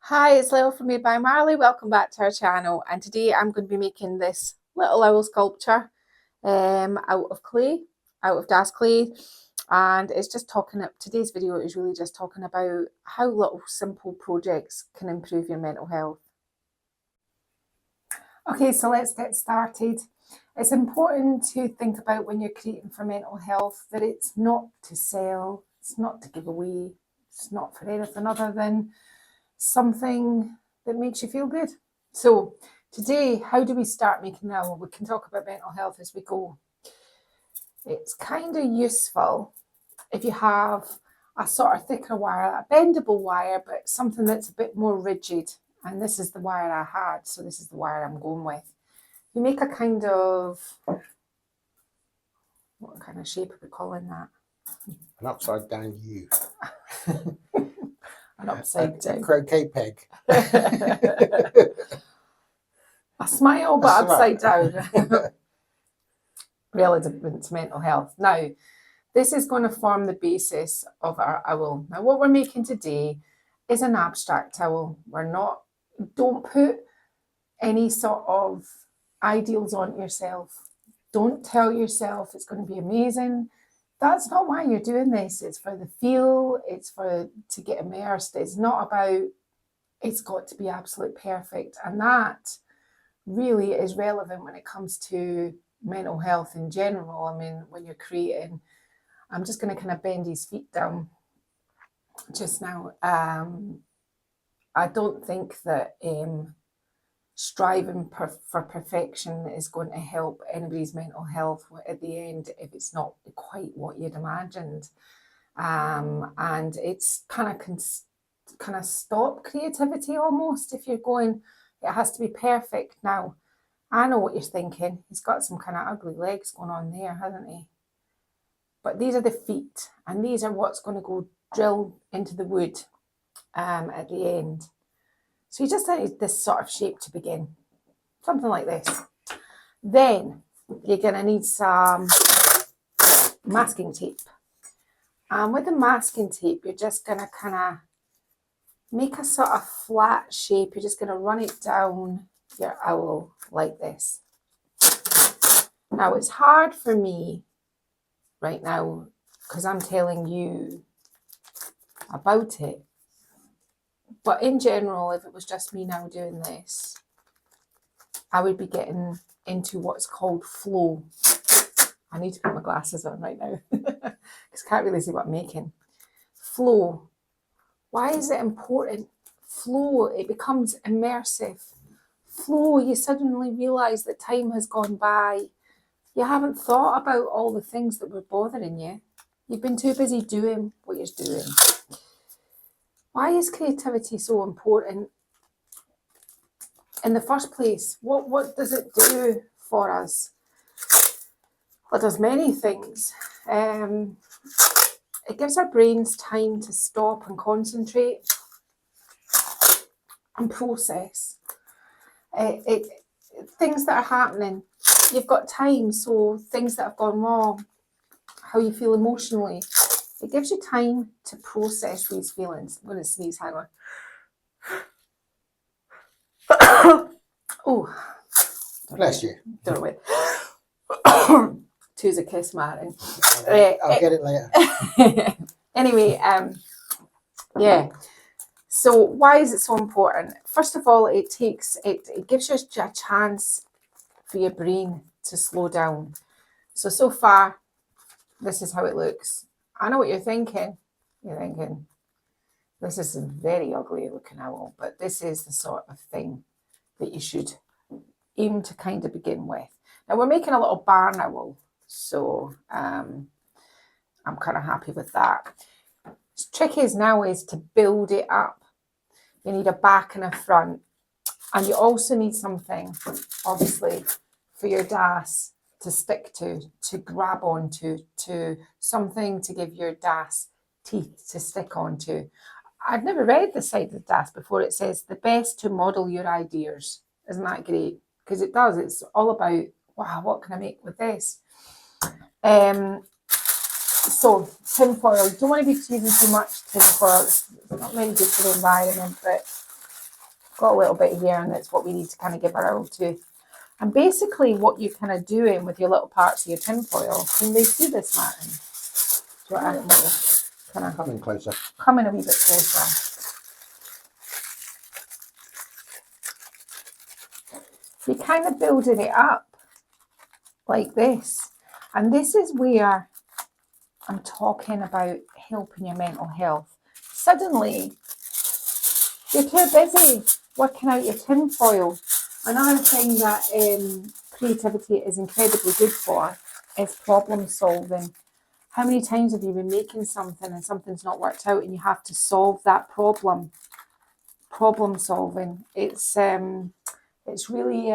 Hi, it's Lil from Made by Marley. Welcome back to our channel, and today I'm going to be making this little owl sculpture out of clay, out of Das clay, and it's just today's video is really just talking about how little simple projects can improve your mental health. Okay, so let's get started. It's important to think about when you're creating for mental health that it's not to sell, it's not to give away, it's not for anything other than something that makes you feel good. So today, how do we start making that? Well, we can talk about mental health as we go. It's kind of useful if you have a sort of thicker wire, a bendable wire, but something that's a bit more rigid. And this is the wire I had, so this is the wire I'm going with. You make a kind of, what kind of shape are we calling that? An upside down U. An upside down. A croquet peg. A smile, but upside down. Relevant to mental health. Now, this is going to form the basis of our owl. Now, what we're making today is an abstract owl. Don't put any sort of ideals on yourself. Don't tell yourself it's going to be amazing. That's not why you're doing this. It's for the feel, it's to get immersed. It's not about, it's got to be absolute perfect. And that really is relevant when it comes to mental health in general. I mean, when you're creating, I'm just going to kind of bend his feet down just now. I don't think that striving for perfection is going to help anybody's mental health at the end if it's not quite what you'd imagined. And it's kind of stop creativity almost if you're going, it has to be perfect. Now, I know what you're thinking. He's got some kind of ugly legs going on there, hasn't he? But these are the feet, and these are what's going to go drill into the wood at the end. So you just need this sort of shape to begin, something like this. Then you're going to need some masking tape. And with the masking tape, you're just going to kind of make a sort of flat shape. You're just going to run it down your owl like this. Now, it's hard for me right now because I'm telling you about it. But in general, if it was just me now doing this, I would be getting into what's called flow. I need to put my glasses on right now because I can't really see what I'm making. Flow. Why is it important? Flow, it becomes immersive. Flow, you suddenly realise that time has gone by. You haven't thought about all the things that were bothering you. You've been too busy doing what you're doing. Why is creativity so important? In the first place, what does it do for us? Well, it does many things. It gives our brains time to stop and concentrate and process. Things that are happening, you've got time, so things that have gone wrong, how you feel emotionally, it gives you time to process these feelings. I'm going to sneeze, hang on. Oh, bless you. Don't know. Two's a kiss, Martin. I'll get it later. Anyway, yeah. So why is it so important? First of all, it gives you a chance for your brain to slow down. So far, this is how it looks. I know what you're thinking. You're thinking, this is a very ugly looking owl, but this is the sort of thing that you should aim to kind of begin with. Now, we're making a little barn owl, so I'm kind of happy with that. The trick is to build it up. You need a back and a front, and you also need something, obviously, for your das to stick to grab onto, to something to give your das teeth to stick onto. I've never read the side of the das before. It says the best to model your ideas. Isn't that great? Because it does. It's all about, wow, what can I make with this? So tinfoil. You don't want to be using too much tinfoil. It's not very good for the environment, but got a little bit here, and that's what we need to kind of give our all to. And basically what you're kind of doing with your little parts of your tinfoil, can they see this, Martin? Do you want to kind of Coming closer. come in a wee bit closer? You're kind of building it up like this. And this is where I'm talking about helping your mental health. Suddenly, you're too busy working out your tinfoil. Another thing that creativity is incredibly good for is problem solving. How many times have you been making something and something's not worked out and you have to solve that problem? Problem solving. It's really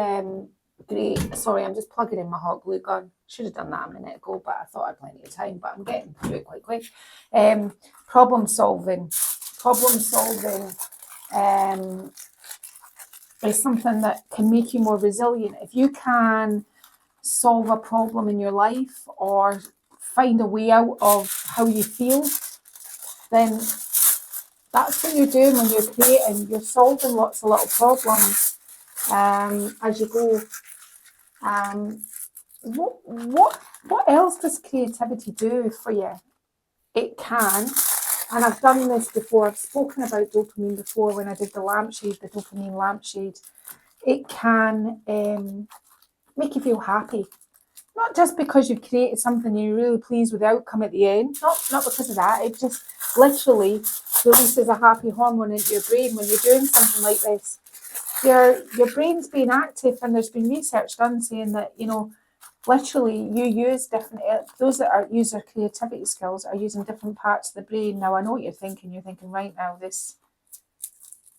great. Sorry, I'm just plugging in my hot glue gun. Should have done that a minute ago, but I thought I had plenty of time, but I'm getting through it quite quick. Problem solving. Problem solving is something that can make you more resilient. If you can solve a problem in your life or find a way out of how you feel, then that's what you're doing when you're creating. You're solving lots of little problems as you go. What else does creativity do for you? It can, and I've done this before, I've spoken about dopamine before when I did the lampshade, the dopamine lampshade. It can make you feel happy. Not just because you've created something you're really pleased with the outcome at the end, not because of that, it just literally releases a happy hormone into your brain when you're doing something like this. Your brain's being active, and there's been research done saying that, you know, literally you use different, those that use their creativity skills are using different parts of the brain. Now I know what you're thinking right now, this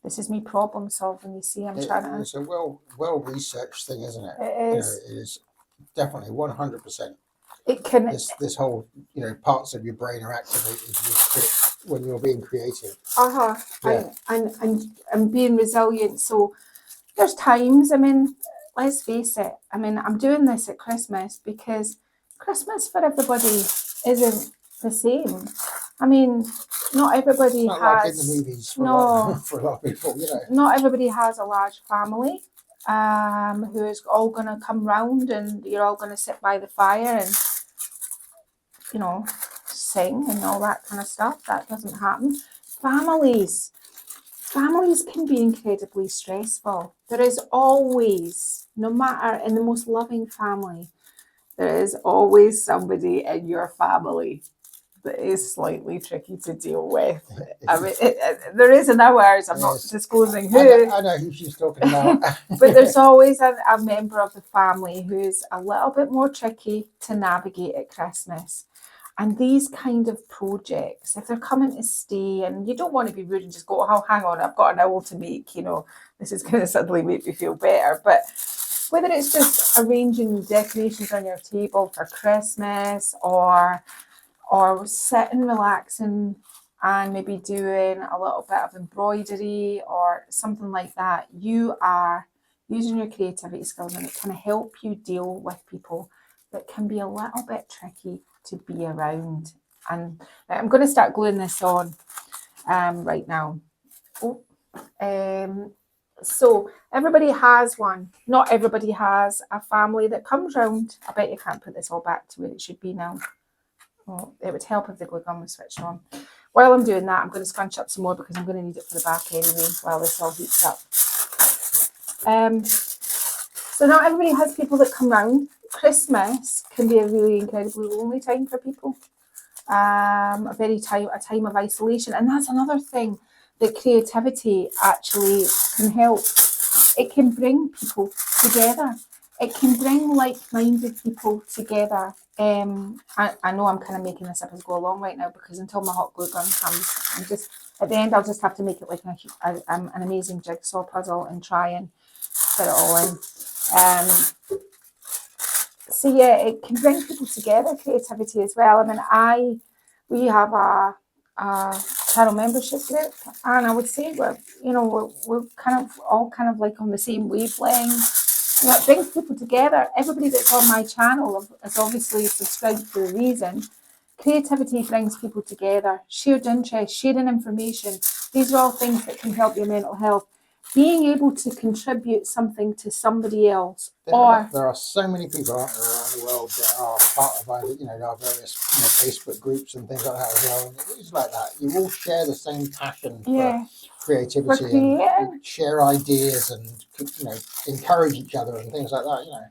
is me problem solving, you see, I'm trying to... It's a well researched thing, isn't it? It is. You know, it is definitely 100%. It can... This whole, you know, parts of your brain are activated when you're being creative. Yeah. And being resilient. So there's times, I mean, let's face it, I mean, I'm doing this at Christmas because Christmas for everybody isn't the same. I mean, not everybody has... like in the movies for a lot of people, you know. Not everybody has a large family who is all going to come round and you're all going to sit by the fire and, you know, sing and all that kind of stuff. That doesn't happen. Families can be incredibly stressful. There is always, no matter in the most loving family, there is always somebody in your family that is slightly tricky to deal with. I mean, there is in ours, I'm not disclosing who. I know who she's talking about. But there's always a member of the family who's a little bit more tricky to navigate at Christmas. And these kind of projects, if they're coming to stay and you don't want to be rude and just go, oh, hang on, I've got an owl to make, you know, this is going to suddenly make me feel better. But whether it's just arranging decorations on your table for Christmas or sitting, relaxing and maybe doing a little bit of embroidery or something like that, you are using your creativity skills and it can help you deal with people that can be a little bit tricky to be around. And I'm going to start gluing this on right now. So everybody has one. Not everybody has a family that comes round. I bet you can't put this all back to where it should be now. Well, it would help if the glue gun was switched on. While I'm doing that, I'm going to scrunch up some more because I'm going to need it for the back anyway while this all heats up. So not everybody has people that come round. Christmas can be a really incredibly lonely time for people. A time of isolation. And that's another thing that creativity actually can help. It can bring people together. It can bring like-minded people together. I know I'm kind of making this up as I go along right now because until my hot glue gun comes, I'm just at the end I'll just have to make it like an amazing jigsaw puzzle and try and fit it all in. So yeah, it can bring people together, creativity as well. I mean, we have a channel membership group, and I would say we're kind of all like on the same wavelength. You know, it brings people together. Everybody that's on my channel is obviously subscribed for a reason. Creativity brings people together. Shared interest, sharing information. These are all things that can help your mental health. being able to contribute something to somebody else, There or are so many people, aren't there, around the world that are part of our, our various Facebook groups and things like that as well. And it is like that. You all share the same passion yeah, for creativity for creating. and share ideas and encourage each other and things like that.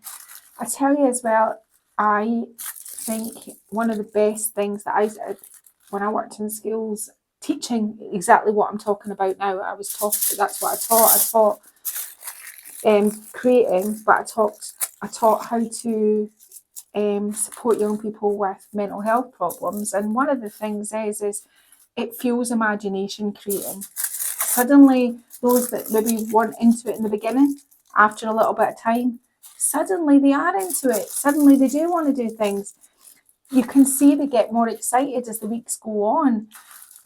I tell you as well, I think one of the best things that I did when I worked in schools, teaching exactly what I'm talking about now, I was taught, that's what I taught. I taught creating, but I taught how to support young people with mental health problems. And one of the things is it fuels imagination creating. Suddenly, those that maybe weren't into it in the beginning, after a little bit of time, suddenly they are into it. Suddenly they do want to do things. You can see they get more excited as the weeks go on.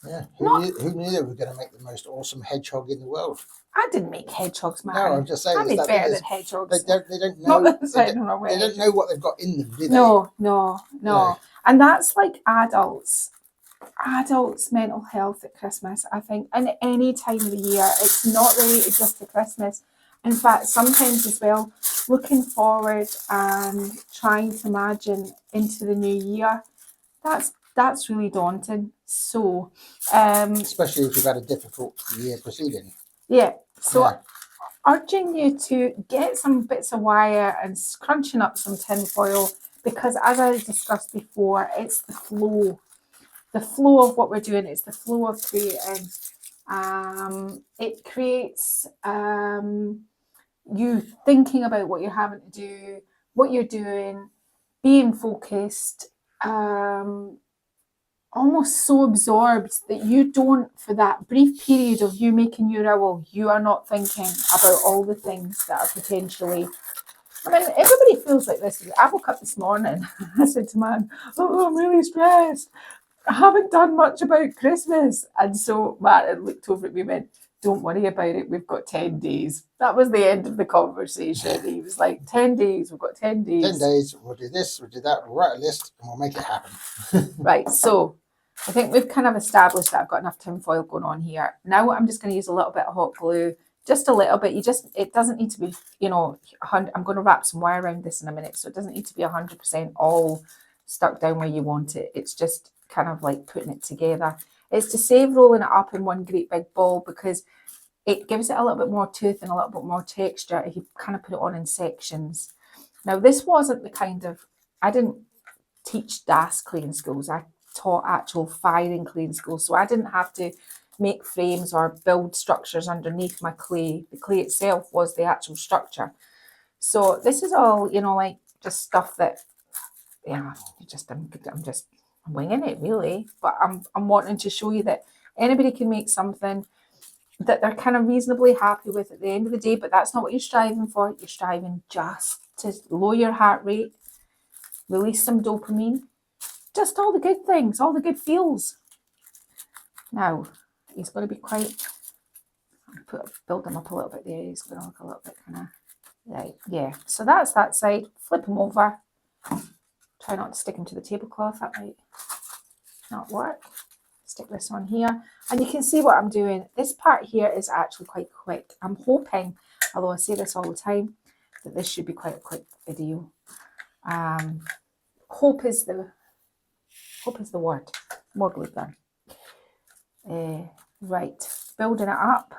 Yeah, who knew they were going to make the most awesome hedgehog in the world? I didn't make hedgehogs, man. No, I'm just saying. I made better than hedgehogs. They don't know. They don't know what they've got in them, do they? No. Yeah. And that's like adults' mental health at Christmas, I think, and any time of the year. It's not related just to Christmas. In fact, sometimes as well, looking forward and trying to imagine into the new year, that's really daunting. So, especially if you've had a difficult year preceding. Yeah. So, urging you to get some bits of wire and scrunching up some tin foil, because as I discussed before, it's the flow of what we're doing. It's the flow of creating. It creates you thinking about what you're having to do, what you're doing, being focused, almost so absorbed that you don't, for that brief period of you making your owl, you are not thinking about all the things that are potentially. I mean, everybody feels like this. I woke up this morning, I said to man, I'm really stressed. I haven't done much about Christmas. And so Matt looked over at me and went, don't worry about it. We've got 10 days. That was the end of the conversation. He was like, 10 days. We've got 10 days. 10 days. We'll do this. We'll do that. We'll write a list and we'll make it happen. Right. So I think we've kind of established that I've got enough tin foil going on here. Now I'm just going to use a little bit of hot glue. Just a little bit. It doesn't need to be, I'm going to wrap some wire around this in a minute. So it doesn't need to be 100% all stuck down where you want it. It's just kind of like putting it together. It's to save rolling it up in one great big ball, because it gives it a little bit more tooth and a little bit more texture if you kind of put it on in sections. Now, this wasn't the kind of, I didn't teach DAS clay in schools. I taught actual firing clay in schools. So I didn't have to make frames or build structures underneath my clay. The clay itself was the actual structure. So this is all, like just stuff that, I'm just winging it really. But I'm wanting to show you that anybody can make something that they're kind of reasonably happy with at the end of the day, but that's not what you're striving for. You're striving just to lower your heart rate, release some dopamine, just all the good things, all the good feels. Now, he's going to be quite, build him up a little bit there. He's going to look a little bit kind of, right, yeah. So that's that side. Flip him over. Try not to stick him to the tablecloth. That might not work. Stick this on here. And you can see what I'm doing. This part here is actually quite quick. I'm hoping, although I say this all the time, that this should be quite a quick video. Hope is the word. More glue gun. Right, building it up.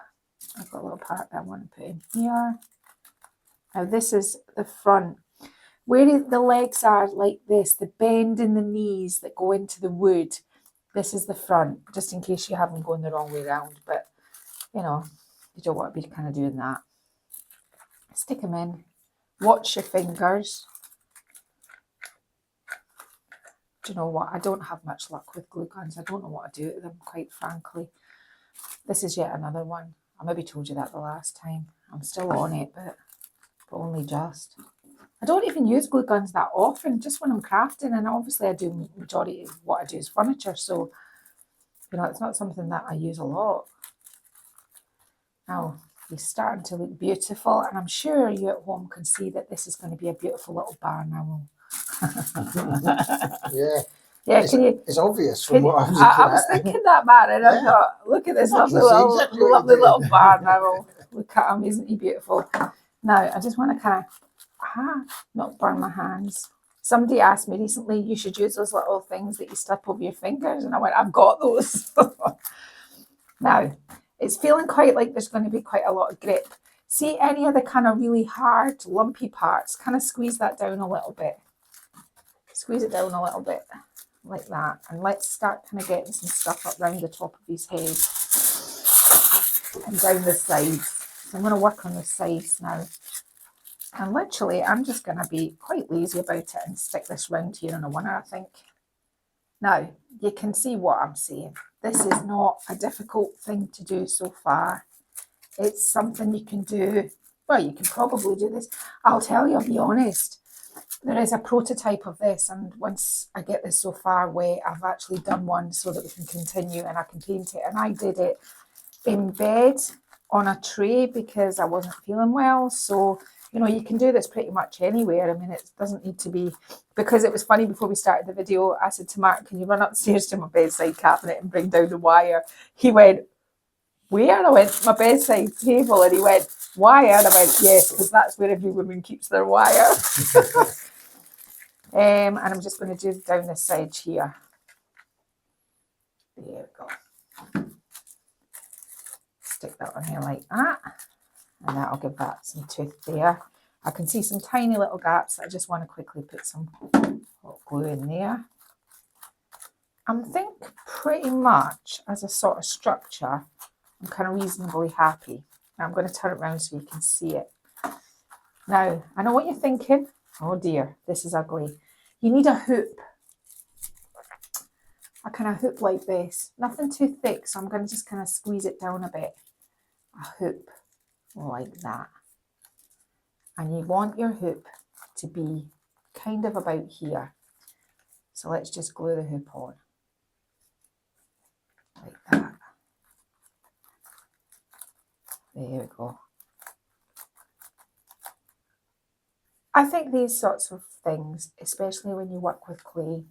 I've got a little part that I want to put in here. Now this is the front. Where the legs are like this, the bend in the knees that go into the wood. This is the front, just in case you have them going the wrong way around. But, you don't want to be kind of doing that. Stick them in. Watch your fingers. Do you know what? I don't have much luck with glue guns. I don't know what to do with them, quite frankly. This is yet another one. I maybe told you that the last time. I'm still on it, but only just. I don't even use glue guns that often, just when I'm crafting, and obviously I do majority of what I do is furniture, so it's not something that I use a lot. Now he's starting to look beautiful, and I'm sure you at home can see that this is going to be a beautiful little barn owl. Yeah. Yeah, it's obvious from what I'm looking I was thinking that, man, and I thought, look at this lovely little barn owl. Look at him, isn't he beautiful? Now, I just want to kind of not burn my hands. Somebody asked me recently, you should use those little things that you slip over your fingers. And I went, I've got those. Now, it's feeling quite like there's going to be quite a lot of grip. See any of the kind of really hard, lumpy parts, kind of squeeze that down a little bit. Squeeze it down a little bit, like that. And let's start kind of getting some stuff up around the top of his head and down the sides. So I'm going to work on the sides now. And literally, I'm just going to be quite lazy about it and stick this round here on a winner, I think. Now, you can see what I'm saying. This is not a difficult thing to do so far. It's something you can do. Well, you can probably do this. I'll tell you, I'll be honest. There is a prototype of this, and once I get this so far away, I've actually done one so that we can continue and I can paint it. And I did it in bed on a tray because I wasn't feeling well. So, you know, you can do this pretty much anywhere. I mean, it doesn't need to be, because it was funny before we started the video, I said to Mark, can you run upstairs to my bedside cabinet and bring down the wire? He went, where? And I went, my bedside table. And he went, wire? And I went, yes, because that's where every woman keeps their wire. And I'm just going to do down this side here. There we go. Stick that on here like that. And that'll give that some tooth there. I can see some tiny little gaps that I just want to quickly put some hot glue in there. I think pretty much as a sort of structure, I'm kind of reasonably happy. Now I'm going to turn it around so you can see it. Now, I know what you're thinking. Oh dear, this is ugly. You need a hoop. A kind of hoop like this. Nothing too thick, so I'm going to just kind of squeeze it down a bit. A hoop like that. And you want your hoop to be kind of about here. So let's just glue the hoop on. Like that. There we go. I think these sorts of things, especially when you work with clay,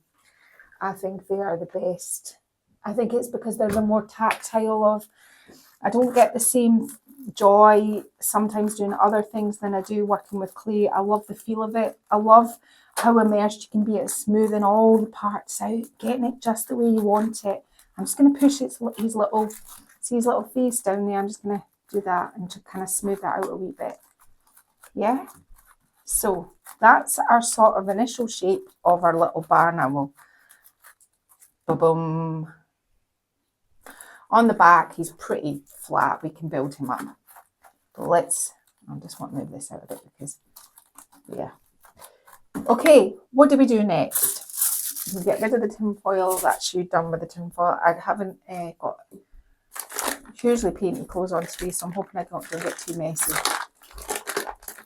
I think they are the best. I think it's because they're the more tactile of. I don't get the same joy sometimes doing other things than I do working with clay. I love the feel of it. I love how immersed you can be at smoothing all the parts out, getting it just the way you want it. I'm just going to push his little, see his little face down there. I'm just going to do that and to kind of smooth that out a wee bit. Yeah. So that's our sort of initial shape of our little barn owl. Ba-boom. On the back, he's pretty flat. We can build him up. But let's, I just want to move this out a bit because, yeah. Okay, what do we do next? We get rid of the tin foil. That's you done with the tin foil. I haven't got hugely painted clothes on today, so I'm hoping I don't get too messy.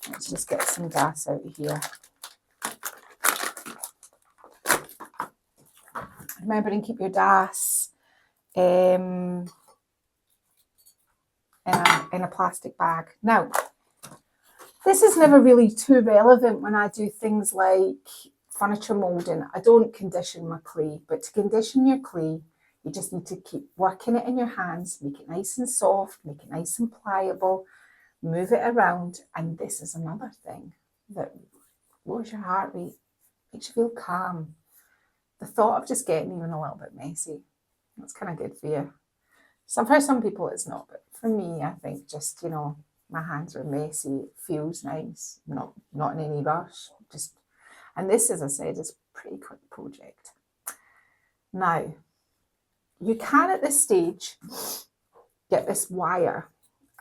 Let's just get some gas out of here. Remember and keep your DAS in a plastic bag. Now, this is never really too relevant when I do things like furniture moulding. I don't condition my clay, but to condition your clay, you just need to keep working it in your hands, make it nice and soft, make it nice and pliable, move it around. And this is another thing that lowers your heart rate, makes you feel calm. The thought of just getting even a little bit messy, that's kind of good for you. For some people it's not, but for me, I think just, you know, my hands are messy, it feels nice, not in any rush. Just, and this, as I said, is a pretty quick project. Now, you can at this stage get this wire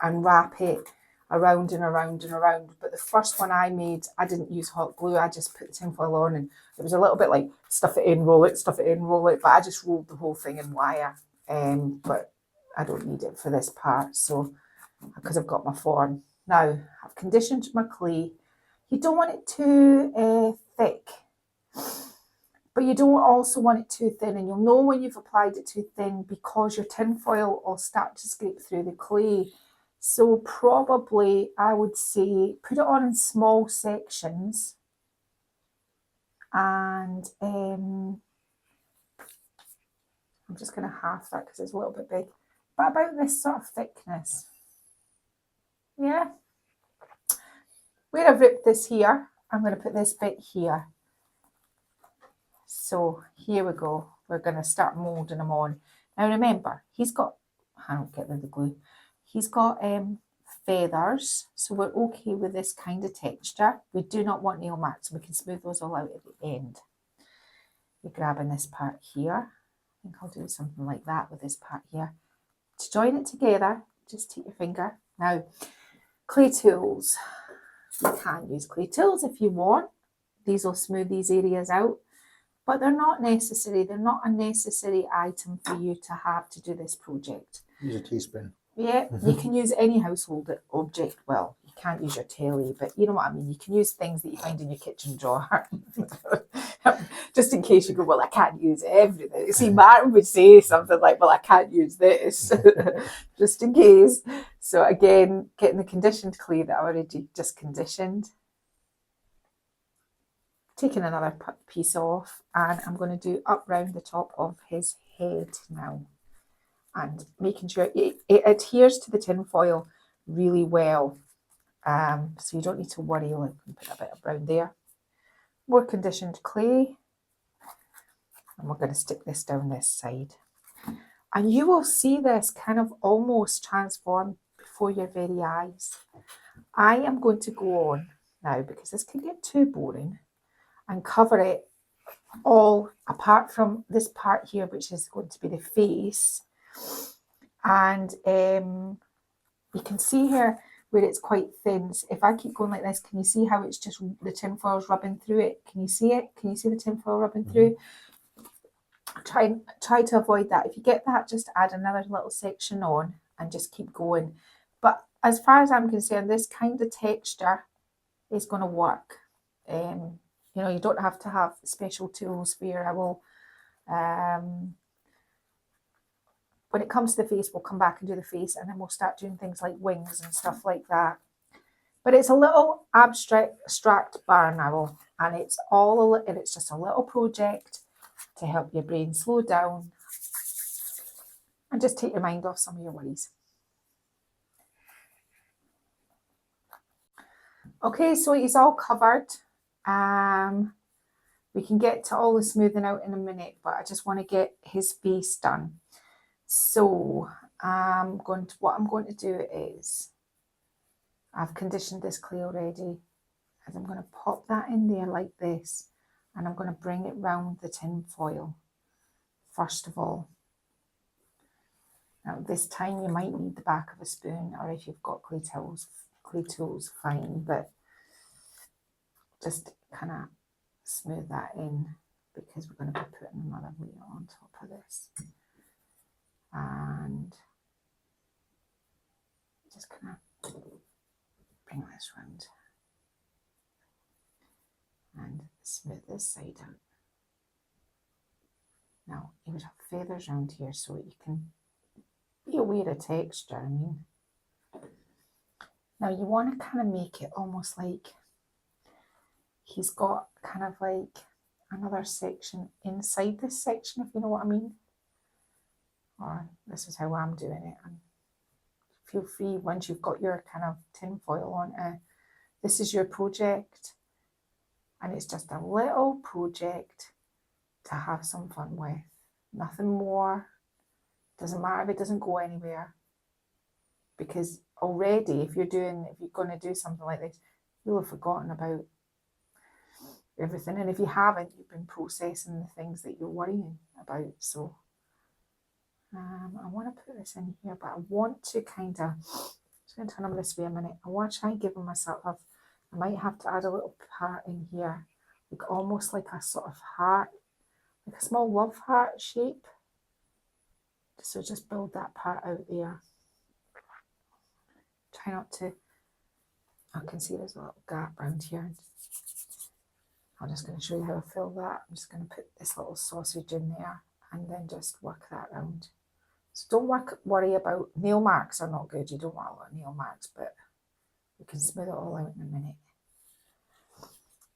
and wrap it around and around and around. But the first one I made, I didn't use hot glue. I just put the tinfoil on, and it was a little bit like stuff it in, roll it, stuff it in, roll it. But I just rolled the whole thing in wire. But I don't need it for this part, so because I've got my form. Now, I've conditioned my clay. You don't want it too thick, but you don't also want it too thin. And you'll know when you've applied it too thin because your tinfoil will start to scrape through the clay. So probably I would say put it on in small sections, and I'm just going to half that because it's a little bit big, but about this sort of thickness. Yeah. Where I've ripped this here, I'm going to put this bit here. So here we go. We're going to start moulding them on. Now remember, he's got, I don't get rid of the glue. He's got feathers, so we're okay with this kind of texture. We do not want nail marks, so we can smooth those all out at the end. You're grabbing this part here. I think I'll do something like that with this part here. To join it together, just take your finger. Now, clay tools. You can use clay tools if you want. These will smooth these areas out, but they're not necessary. They're not a necessary item for you to have to do this project. Use a teaspoon. Yeah, you can use any household object. Well, you can't use your telly, but you know what I mean. You can use things that you find in your kitchen drawer. Just in case you go, well, I can't use everything. See, Martin would say something like, well, I can't use this, just in case. So again, getting the conditioned clay that I already just conditioned. Taking another piece off, and I'm going to do up round the top of his head now. And making sure it adheres to the tin foil really well. So you don't need to worry. Like, put a bit of brown there. More conditioned clay. And we're going to stick this down this side. And you will see this kind of almost transform before your very eyes. I am going to go on now, because this can get too boring, and cover it all apart from this part here, which is going to be the face. And you can see here where it's quite thin. So if I keep going like this, can you see how it's just the tin foil's rubbing through it? Can you see it? Can you see the tin foil rubbing through? Try to avoid that. If you get that, just add another little section on and just keep going. But as far as I'm concerned, this kind of texture is going to work. You know, you don't have to have special tools where I will, when it comes to the face, we'll come back and do the face, and then we'll start doing things like wings and stuff like that. But it's a little abstract barn owl, and it's just a little project to help your brain slow down and just take your mind off some of your worries. Okay, so he's all covered. We can get to all the smoothing out in a minute, but I just want to get his face done. So what I'm going to do is, I've conditioned this clay already, and I'm going to pop that in there like this, and I'm going to bring it round the tin foil first of all. Now this time you might need the back of a spoon, or if you've got clay tools, fine, but just kind of smooth that in, because we're going to be putting another layer on top of this. And just kind of bring this round and smooth this side out. Now you would have feathers around here, so you can be aware of texture. I mean, now you want to kind of make it almost like he's got kind of like another section inside this section, if you know what I mean. Or this is how I'm doing it. And feel free, once you've got your kind of tin foil on, this is your project, and it's just a little project to have some fun with. Nothing more. Doesn't matter if it doesn't go anywhere, because already if you're going to do something like this, you'll have forgotten about everything, and if you haven't, you've been processing the things that you're worrying about. So I want to put this in here, but I want to kind of, just going to turn them this way a minute. I want to try and give myself, I might have to add a little part in here, like almost like a sort of heart, like a small love heart shape. So just build that part out there. Try not to, I can see there's a little gap around here. I'm just going to show you how I fill that. I'm just going to put this little sausage in there and then just work that round. So don't worry about, nail marks are not good. You don't want a lot of nail marks, but you can smooth it all out in a minute.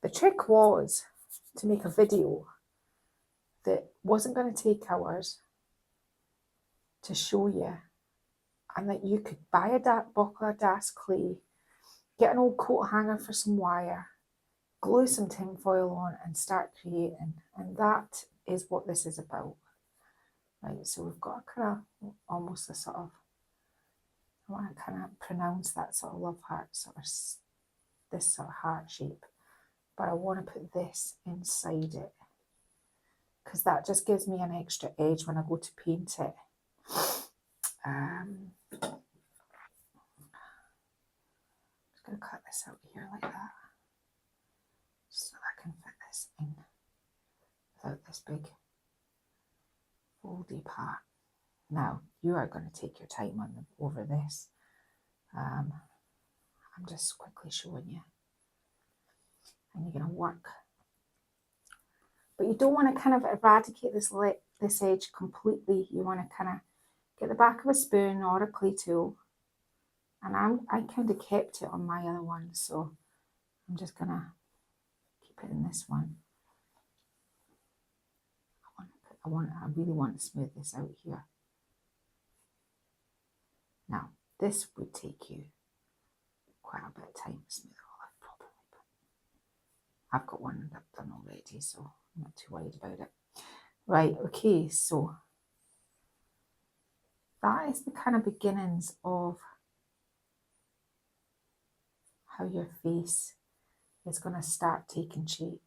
The trick was to make a video that wasn't going to take hours to show you and that you could buy a buckle of DAS clay, get an old coat hanger for some wire, glue some tin foil on and start creating. And that is what this is about. Right, so we've got a kind of almost a sort of, I want to kind of pronounce that sort of love heart, sort of this sort of heart shape. But I want to put this inside it because that just gives me an extra edge when I go to paint it. Just going to cut this out here like that, just so I can fit this in without this big foldy part. Now, you are going to take your time over this. I'm just quickly showing you. And you're going to work. But you don't want to kind of eradicate this edge completely. You want to kind of get the back of a spoon or a clay tool. And I kind of kept it on my other one, so I'm just going to keep it in this one. I really want to smooth this out here. Now, this would take you quite a bit of time to smooth it all out properly, but I've got one done already, so I'm not too worried about it. Right, okay, so that is the kind of beginnings of how your face is going to start taking shape.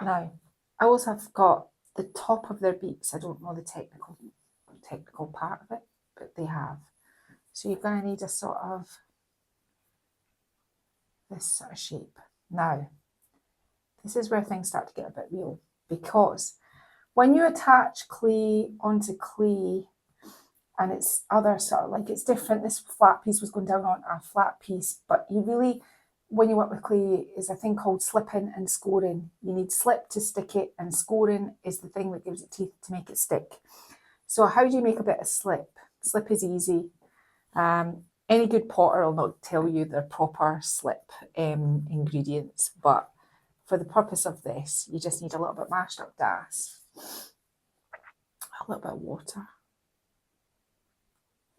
Now, I also have got the top of their beaks. I don't know the technical part of it, but they have. So you're going to need a sort of this sort of shape. Now, this is where things start to get a bit real, because when you attach clay onto clay, and it's other sort of like, it's different. This flat piece was going down on a flat piece, but you really, when you work with clay, is a thing called slipping and scoring. You need slip to stick it, and scoring is the thing that gives it teeth to make it stick. So how do you make a bit of slip? Slip is easy. Any good potter will not tell you the proper slip ingredients, but for the purpose of this, you just need a little bit mashed up DAS, a little bit of water.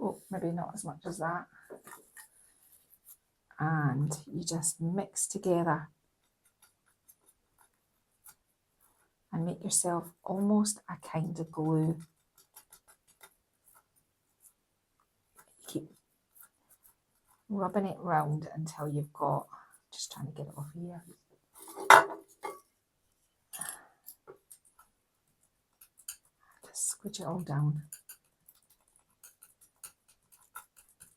Oh, maybe not as much as that. And you just mix together and make yourself almost a kind of glue. Keep rubbing it round until you've got, just trying to get it off here. Just squidge it all down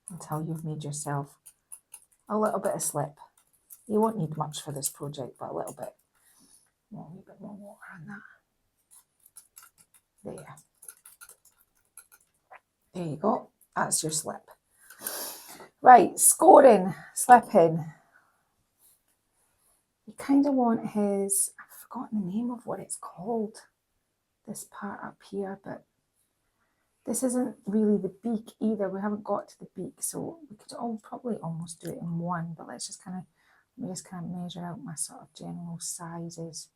until you've made yourself a little bit of slip. You won't need much for this project, but a little bit. A wee bit more water on that. There. There you go. That's your slip. Right, scoring, slipping. You kind of want his, I've forgotten the name of what it's called, this part up here, but this isn't really the beak either. We haven't got to the beak, so we could probably almost do it in one, but let's just kind of measure out my sort of general sizes.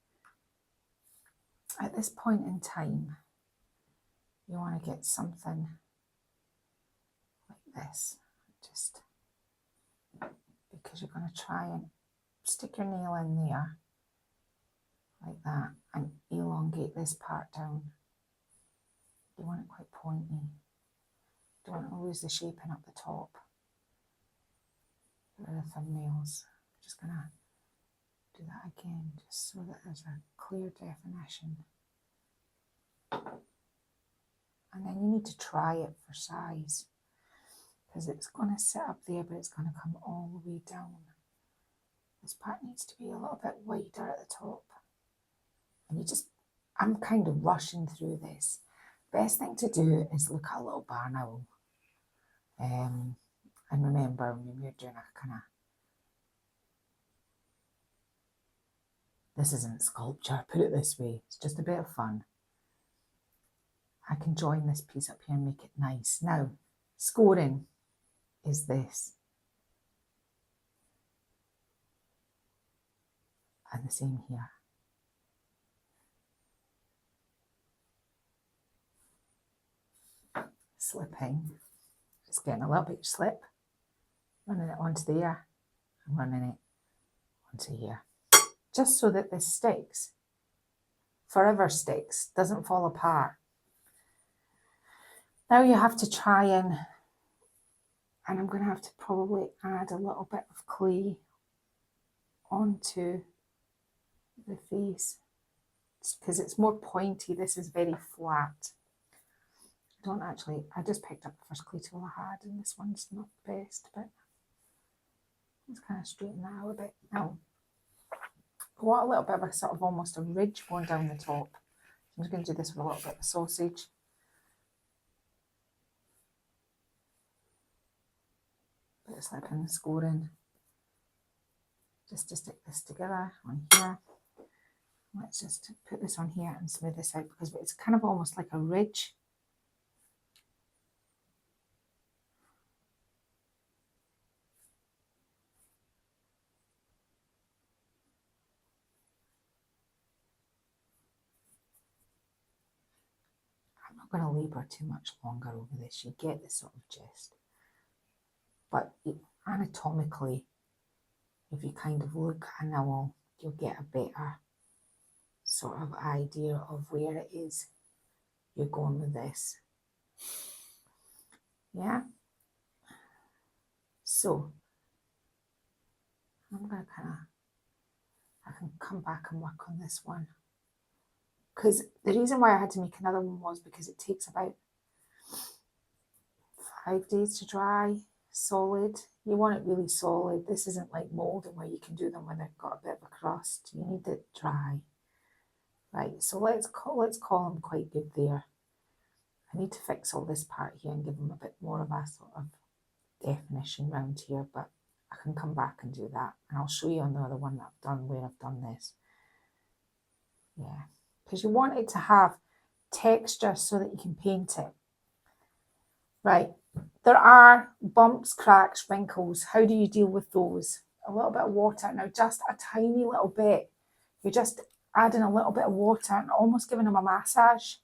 At this point in time, you want to get something like this, just because you're going to try and stick your nail in there like that and elongate this part down. You want it quite pointy. Don't want to lose the shaping up the top. With the thumbnails. I'm just going to do that again, just so that there's a clear definition. And then you need to try it for size, because it's going to sit up there, but it's going to come all the way down. This part needs to be a little bit wider at the top. And I'm kind of rushing through this. Best thing to do is look at a little barn owl. And remember, when you're doing a kind of, this isn't sculpture, put it this way, it's just a bit of fun. I can join this piece up here and make it nice. Now, scoring is this. And the same here. slipping, just getting a little bit of slip, running it onto there, and running it onto here, just so that this sticks, forever sticks, doesn't fall apart. Now you have to try and I'm going to have to probably add a little bit of clay onto the face because it's more pointy. This is very flat. I just picked up the first clay tool I had, and this one's not the best, but let's kind of straighten that out a bit. Now, I want a little bit of a sort of almost a ridge going down the top. I'm just going to do this with a little bit of sausage. Bit of slipping and scoring. Just to stick this together on here. Let's just put this on here and smooth this out because it's kind of almost like a ridge. I'm not going to labour too much longer over this. You get the sort of gist. But anatomically, if you kind of look at an owl, you'll get a better sort of idea of where it is you're going with this. Yeah? So, I'm going to I can come back and work on this one. Because the reason why I had to make another one was because it takes about 5 days to dry. Solid. You want it really solid. This isn't like moulding where you can do them when they've got a bit of a crust. You need it dry. Right, so let's call them quite good there. I need to fix all this part here and give them a bit more of a sort of definition round here, but I can come back and do that. And I'll show you on the other one that I've done where I've done this. Yeah, because you want it to have texture so that you can paint it. Right. There are bumps, cracks, wrinkles. How do you deal with those? A little bit of water. Now, just a tiny little bit. You're just adding a little bit of water and almost giving them a massage.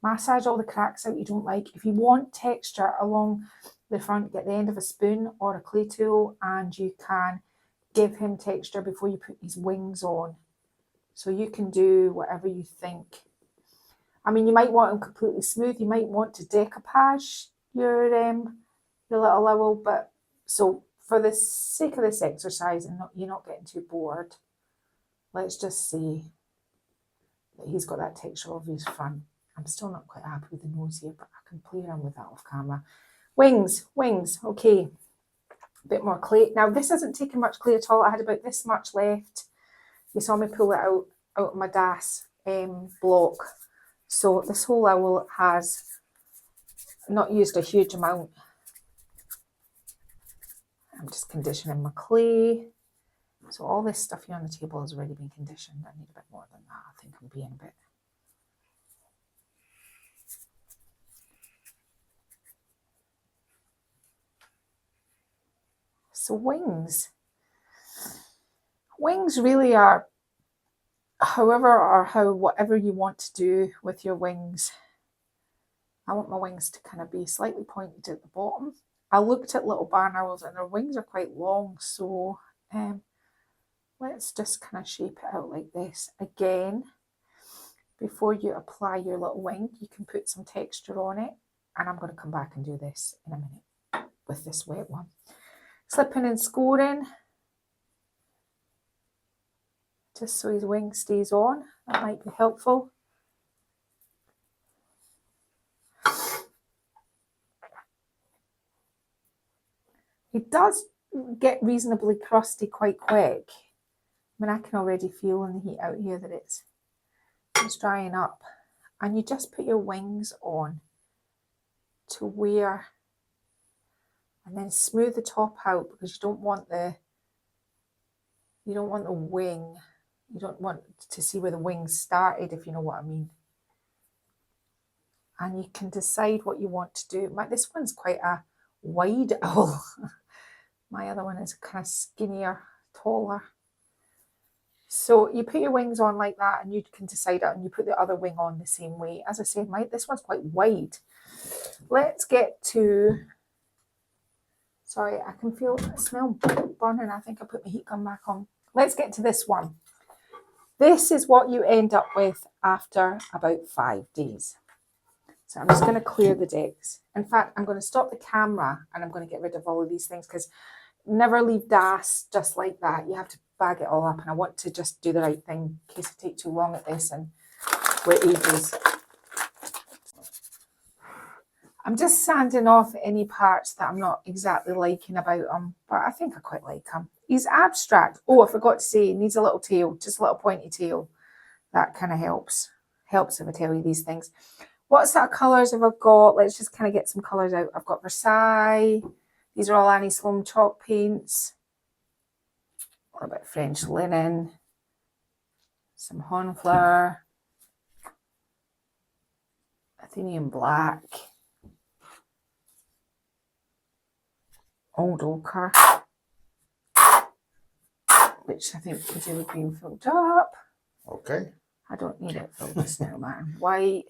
Massage all the cracks out you don't like. If you want texture along the front, get the end of a spoon or a clay tool and you can give him texture before you put his wings on. So you can do whatever you think. I mean, you might want him completely smooth. You might want to decoupage your little owl, but so for the sake of this exercise and you're not getting too bored, let's just say that he's got that texture of his front. I'm still not quite happy with the nose here, but I can play around with that off camera. Wings, okay. A bit more clay. Now this hasn't taken much clay at all. I had about this much left. You saw me pull it out of my DAS block. So this whole owl has not used a huge amount. I'm just conditioning my clay. So all this stuff here on the table has already been conditioned. I need a bit more than that. I think I'm being a bit. So wings. Wings really are whatever you want to do with your wings. I want my wings to kind of be slightly pointed at the bottom. I looked at little barn owls and their wings are quite long, so let's just kind of shape it out like this. Again, before you apply your little wing, you can put some texture on it, and I'm going to come back and do this in a minute with this wet one. Slipping and scoring, just so his wing stays on. That might be helpful. It does get reasonably crusty quite quick. I mean, I can already feel in the heat out here that it's drying up. And you just put your wings on to where, and then smooth the top out because you don't want the wing. You don't want to see where the wings started, if you know what I mean. And you can decide what you want to do. This one's quite a wide owl. My other one is kind of skinnier, taller. So you put your wings on like that and you can decide it, and you put the other wing on the same way. As I said, this one's quite wide. let's get to, sorry, I can feel, smell burning. I think I put my heat gun back on. Let's get to this one. This is what you end up with after about 5 days. So I'm just going to clear the decks. In fact, I'm going to stop the camera and I'm going to get rid of all of these things because never leave DAS just like that. You have to bag it all up, and I want to just do the right thing in case I take too long at this and we're ages. I'm just sanding off any parts that I'm not exactly liking about him, but I think I quite like him. He's abstract. Oh, I forgot to say, he needs a little tail, just a little pointy tail. That kind of helps if I tell you these things. What sort of colours have I got? Let's just kind of get some colours out. I've got Versailles. These are all Annie Sloan chalk paints. A little bit of French linen. Some Honflower. Athenian black. Old ochre, which I think could do with being filled up. Okay. I don't need it filled just now, man. White.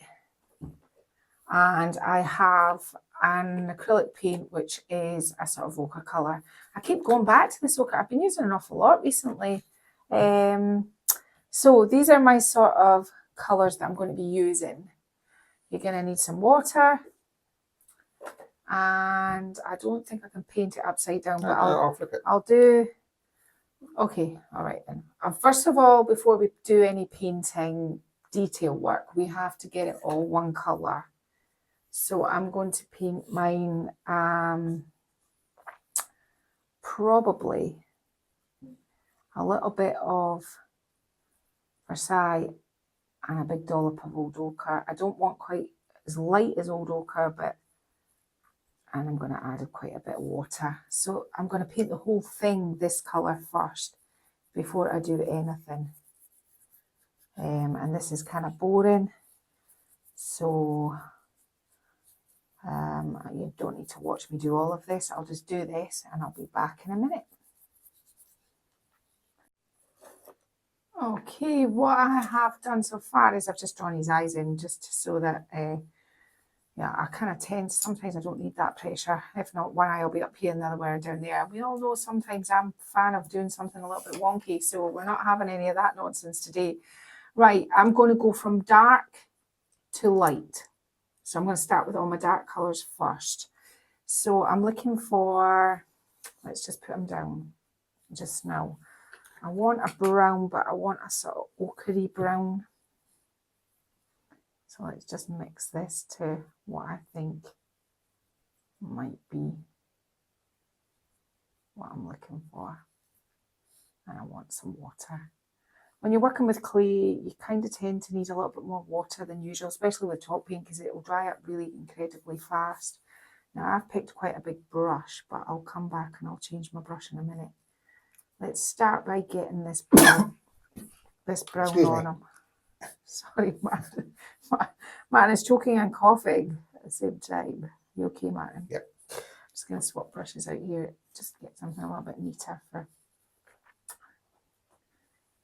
And I have an acrylic paint, which is a sort of ochre colour. I keep going back to this ochre. I've been using an awful lot recently. So these are my sort of colours that I'm going to be using. You're going to need some water. And I don't think I can paint it upside down, but I'll flip it. I'll do. Okay, all right then. First of all, before we do any painting detail work, we have to get it all one colour. So I'm going to paint mine probably a little bit of Versailles and a big dollop of old ochre. I don't want quite as light as old ochre, but and I'm going to add quite a bit of water. So I'm going to paint the whole thing this colour first before I do anything. And this is kind of boring. So you don't need to watch me do all of this. I'll just do this and I'll be back in a minute. Okay, what I have done so far is I've just drawn his eyes in just so that yeah, I kind of tense. Sometimes I don't need that pressure. If not, one eye will be up here and the other one down there. We all know sometimes I'm a fan of doing something a little bit wonky, so we're not having any of that nonsense today. Right, I'm going to go from dark to light. So I'm going to start with all my dark colours first. So I'm looking for, let's just put them down just now. I want a brown, but I want a sort of ochre-y brown. So let's just mix this to what I think might be what I'm looking for. And I want some water. When you're working with clay, you kind of tend to need a little bit more water than usual, especially with chalk paint, because it will dry up really incredibly fast. Now I've picked quite a big brush, but I'll come back and I'll change my brush in a minute. Let's start by getting this brown, on them. Sorry, Martin is choking and coughing at the same time. You okay, Martin? Yep. I'm just going to swap brushes out here, just get something a little bit neater for.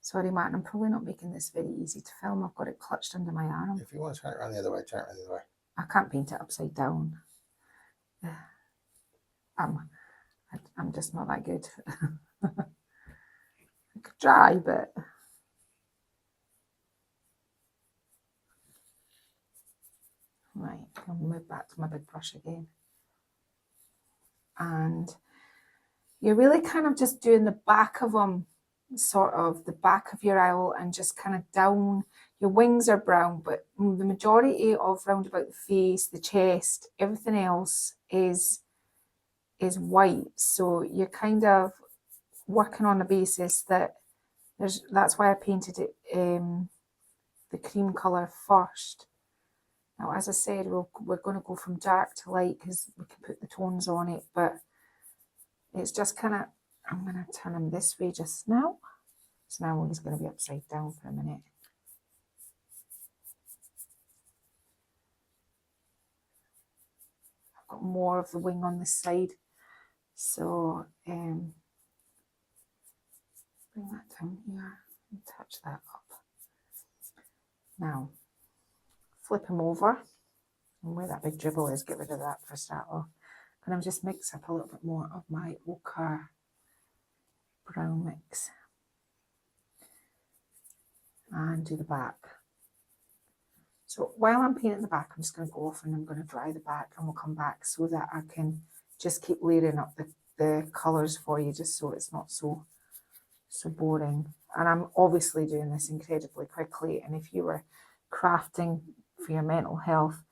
Sorry, Martin, I'm probably not making this very easy to film. I've got it clutched under my arm. If you want to turn it around the other way, turn it around the other way. I can't paint it upside down. I'm just not that good. I could try, but right, I'll move back to my big brush again. And you're really kind of just doing the back of them, sort of the back of your owl, and just kind of down. Your wings are brown, but the majority of round about the face, the chest, everything else is white. So you're kind of working on the basis that that's why I painted it the cream colour first. Now, as I said, we're going to go from dark to light because we can put the tones on it, but it's just kind of, I'm going to turn him this way just now. So now he's going to be upside down for a minute. I've got more of the wing on this side. So bring that down here and touch that up. Now, flip him over And where that big dribble is, get rid of that for a start off. And I'll just mix up a little bit more of my ochre brown mix. And do the back. So while I'm painting the back, I'm just going to go off and I'm going to dry the back, and we'll come back so that I can just keep layering up the colours for you, just so it's not so boring. And I'm obviously doing this incredibly quickly, and if you were crafting for your mental health,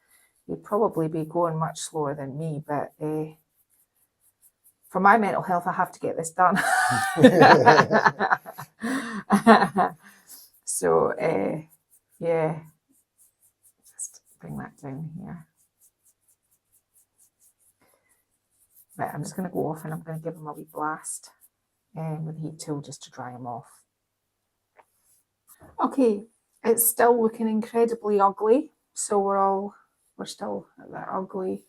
you'd probably be going much slower than me, but for my mental health, I have to get this done. So yeah, just bring that down here. Right, I'm just going to go off and I'm going to give them a wee blast with the heat tool just to dry them off. Okay, it's still looking incredibly ugly, so we're still at that ugly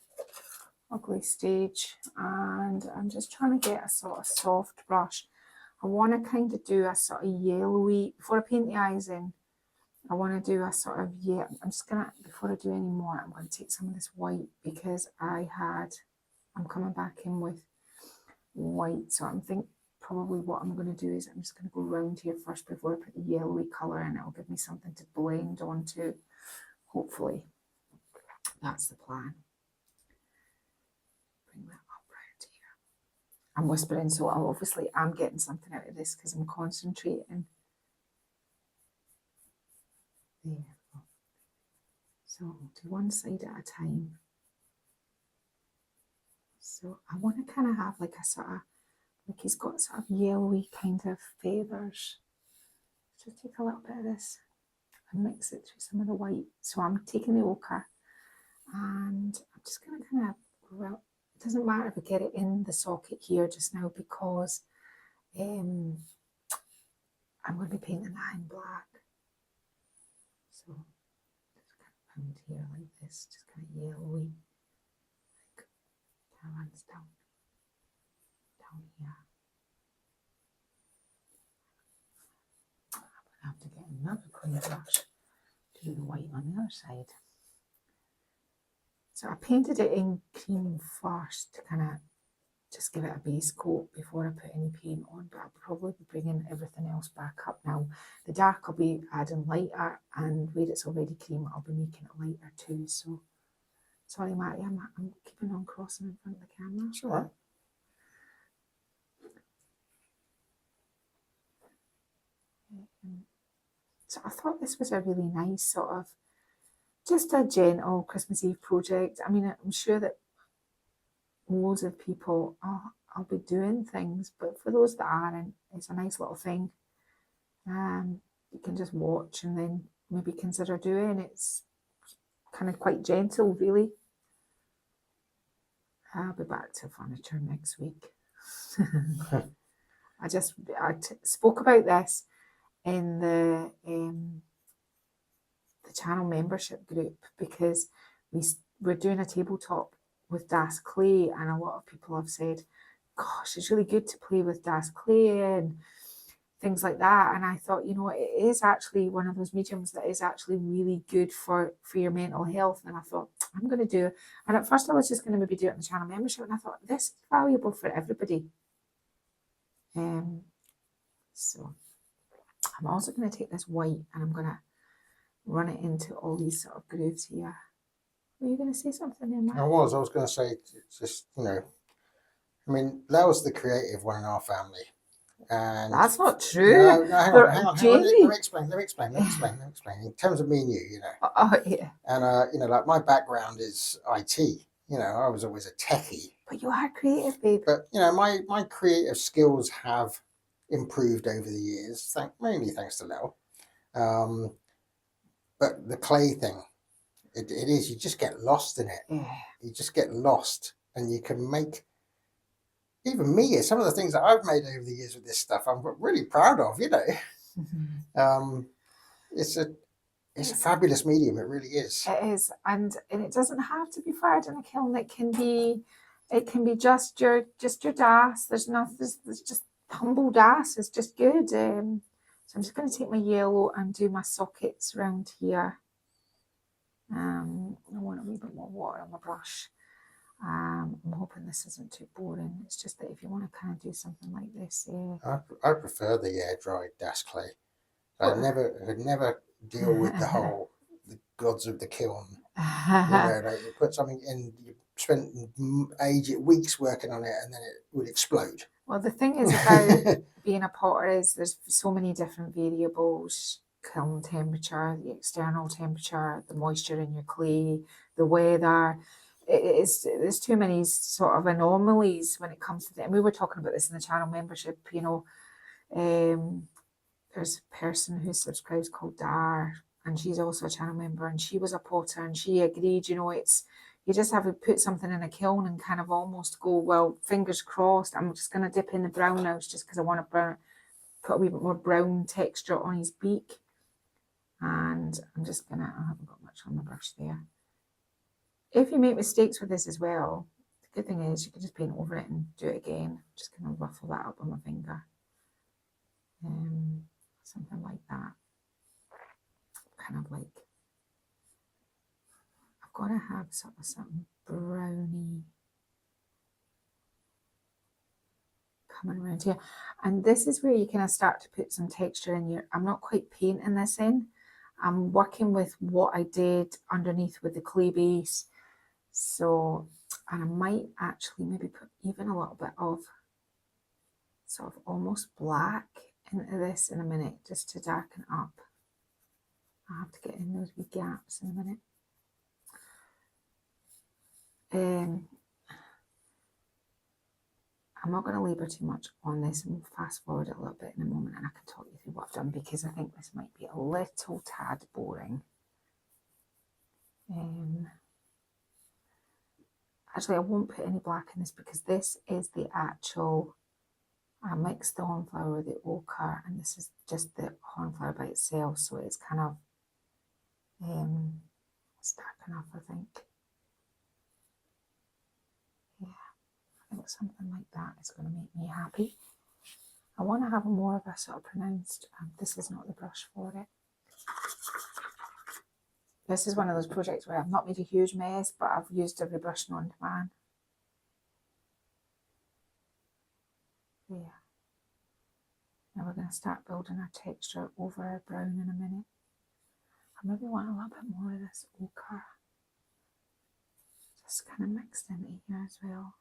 stage, and I'm just trying to get a sort of soft brush. I want to kind of do a sort of yellowy, before I paint the eyes in, I want to do a sort of, I'm just going to, before I do any more, I'm going to take some of this white, because I'm coming back in with white, so I'm thinking probably what I'm going to do is I'm just going to go round here first before I put the yellowy colour in. It'll give me something to blend onto, hopefully. That's the plan. Bring that up right here. I'm whispering, so obviously I'm getting something out of this because I'm concentrating. There. So do one side at a time. So I want to kind of have like a sort of, like he's got sort of yellowy kind of feathers. Just take a little bit of this and mix it through some of the white. So I'm taking the ochre and I'm just going to kind of, well, it doesn't matter if I get it in the socket here just now, because I'm going to be painting that in black. So just kind of round here like this, just kind of yellowy, like kind of runs down here. I'm going to have to get another clean brush to do the white on the other side. So I painted it in cream first to kind of just give it a base coat before I put any paint on, but I'll probably be bringing everything else back up now. The dark I'll be adding lighter, and where it's already cream I'll be making it lighter too. So sorry Matty, I'm keeping on crossing in front of the camera. That's all right. So I thought this was a really nice sort of, just a gentle Christmas Eve project. I mean, I'm sure that loads of people, I'll be doing things, but for those that aren't, it's a nice little thing. You can just watch and then maybe consider doing. It's kind of quite gentle, really. I'll be back to furniture next week. I spoke about this in the channel membership group, because we're doing a tabletop with Das clay, and a lot of people have said, gosh, it's really good to play with Das clay and things like that. And I thought, you know, it is actually one of those mediums that is actually really good for your mental health. And I thought, I'm going to do, and at first I was just going to maybe do it in the channel membership, and I thought this is valuable for everybody. So I'm also going to take this white and I'm going to run it into all these sort of grooves here. Were you going to say something there, Matt? I was going to say, just, you know, I mean, Lael's the creative one in our family. And that's not true. No, hang on. Let me explain. In terms of me and you know. Oh, yeah. And, you know, like my background is IT. You know, I was always a techie. But you are creative, babe. But, you know, my creative skills have improved over the years, mainly thanks to Lael. But the clay thing, it is, you just get lost in it. Yeah. You just get lost, and you can make, even me, some of the things that I've made over the years with this stuff, I'm really proud of, you know. Mm-hmm. It's a fabulous medium, it really is. It is, and it doesn't have to be fired in a kiln. It can be just your Das. There's just humble Das is just good. So I'm just going to take my yellow and do my sockets around here. I want a wee bit more water on my brush. I'm hoping this isn't too boring. It's just that if you want to kind of do something like this, I prefer the air dried DAS clay. I could never deal with the whole the gods of the kiln. You know, like you put something in, you spent weeks working on it, and then it would explode. Well, the thing is about being a potter is there's so many different variables: kiln temperature, the external temperature, the moisture in your clay, the weather. There's too many sort of anomalies when it comes to that. And we were talking about this in the channel membership. You know, there's a person who subscribes called Dar, and she's also a channel member, and she was a potter, and she agreed. You know, you just have to put something in a kiln and kind of almost go, well, fingers crossed, I'm just going to dip in the brown now just because I want to put a wee bit more brown texture on his beak. And I'm just going to, I haven't got much on the brush there. If you make mistakes with this as well, the good thing is you can just paint over it and do it again. Just kind of ruffle that up on my finger. Something like that. Kind of like, I've got to have sort of something browny coming around here. And this is where you kind of start to put some texture in your, I'm not quite painting this in. I'm working with what I did underneath with the clay base. So, and I might actually maybe put even a little bit of sort of almost black into this in a minute, just to darken up. I'll have to get in those wee gaps in a minute. I'm not going to labour too much on this, and we'll fast forward it a little bit in a moment, and I can talk you through what I've done, because I think this might be a little tad boring. Actually, I won't put any black in this because this is the actual, I mixed the hornflower with the ochre, and this is just the hornflower by itself, so it's kind of, it's dark enough, I think. Yeah, I think something like that is going to make me happy. I want to have more of a sort of pronounced, this is not the brush for it. This is one of those projects where I've not made a huge mess, but I've used every brush known to man. There. Now we're going to start building our texture over our brown in a minute. I maybe want a little bit more of this ochre. Just kind of mixed into here as well.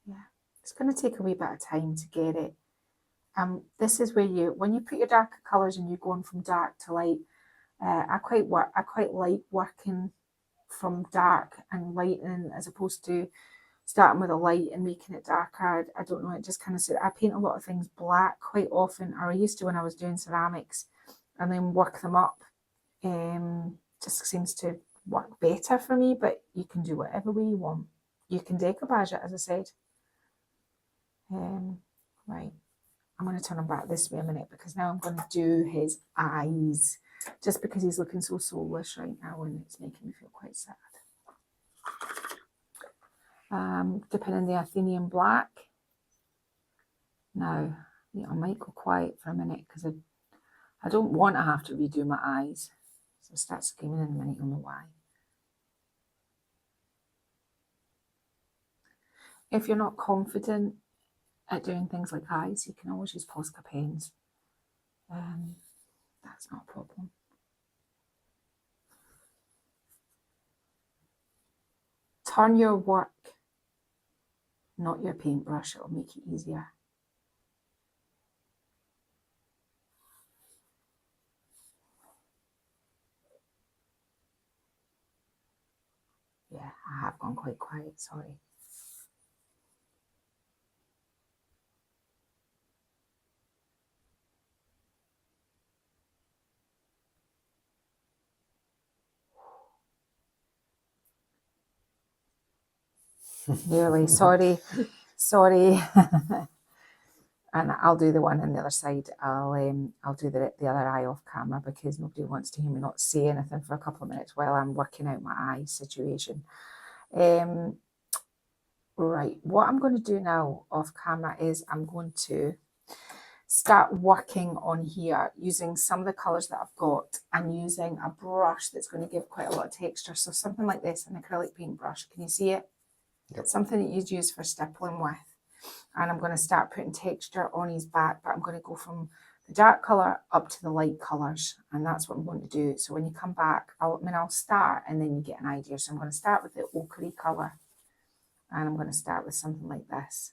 Yeah, it's going to take a wee bit of time to get it. This is where when you put your darker colours and you're going from dark to light, I quite like working from dark and lightening as opposed to starting with a light and making it darker. I don't know, it just kind of said, I paint a lot of things black quite often, or I used to when I was doing ceramics, and then work them up. Just seems to work better for me, but you can do whatever way you want. You can decoupage it, as I said. Right, I'm going to turn him back this way a minute, because now I'm going to do his eyes, just because he's looking so soulless right now and it's making me feel quite sad. Dipping in the Athenian black. Now, I might go quiet for a minute because I don't want to have to redo my eyes. So I'll start screaming in a minute, you'll know why. If you're not confident at doing things like eyes, you can always use Posca pens. That's not a problem. Turn your work, not your paintbrush, it'll make it easier. Yeah, I have gone quite quiet, sorry. Nearly, sorry. And I'll do the one on the other side. I'll do the other eye off camera, because nobody wants to hear me not say anything for a couple of minutes while I'm working out my eye situation. Right, what I'm going to do now off camera is I'm going to start working on here using some of the colours that I've got and using a brush that's going to give quite a lot of texture. So something like this, an acrylic paintbrush. Can you see it? Yep. Something that you'd use for stippling with. And I'm going to start putting texture on his back, but I'm going to go from the dark colour up to the light colours, and that's what I'm going to do. So when you come back, I'll start and then you get an idea. So I'm going to start with the ochre colour, and I'm going to start with something like this.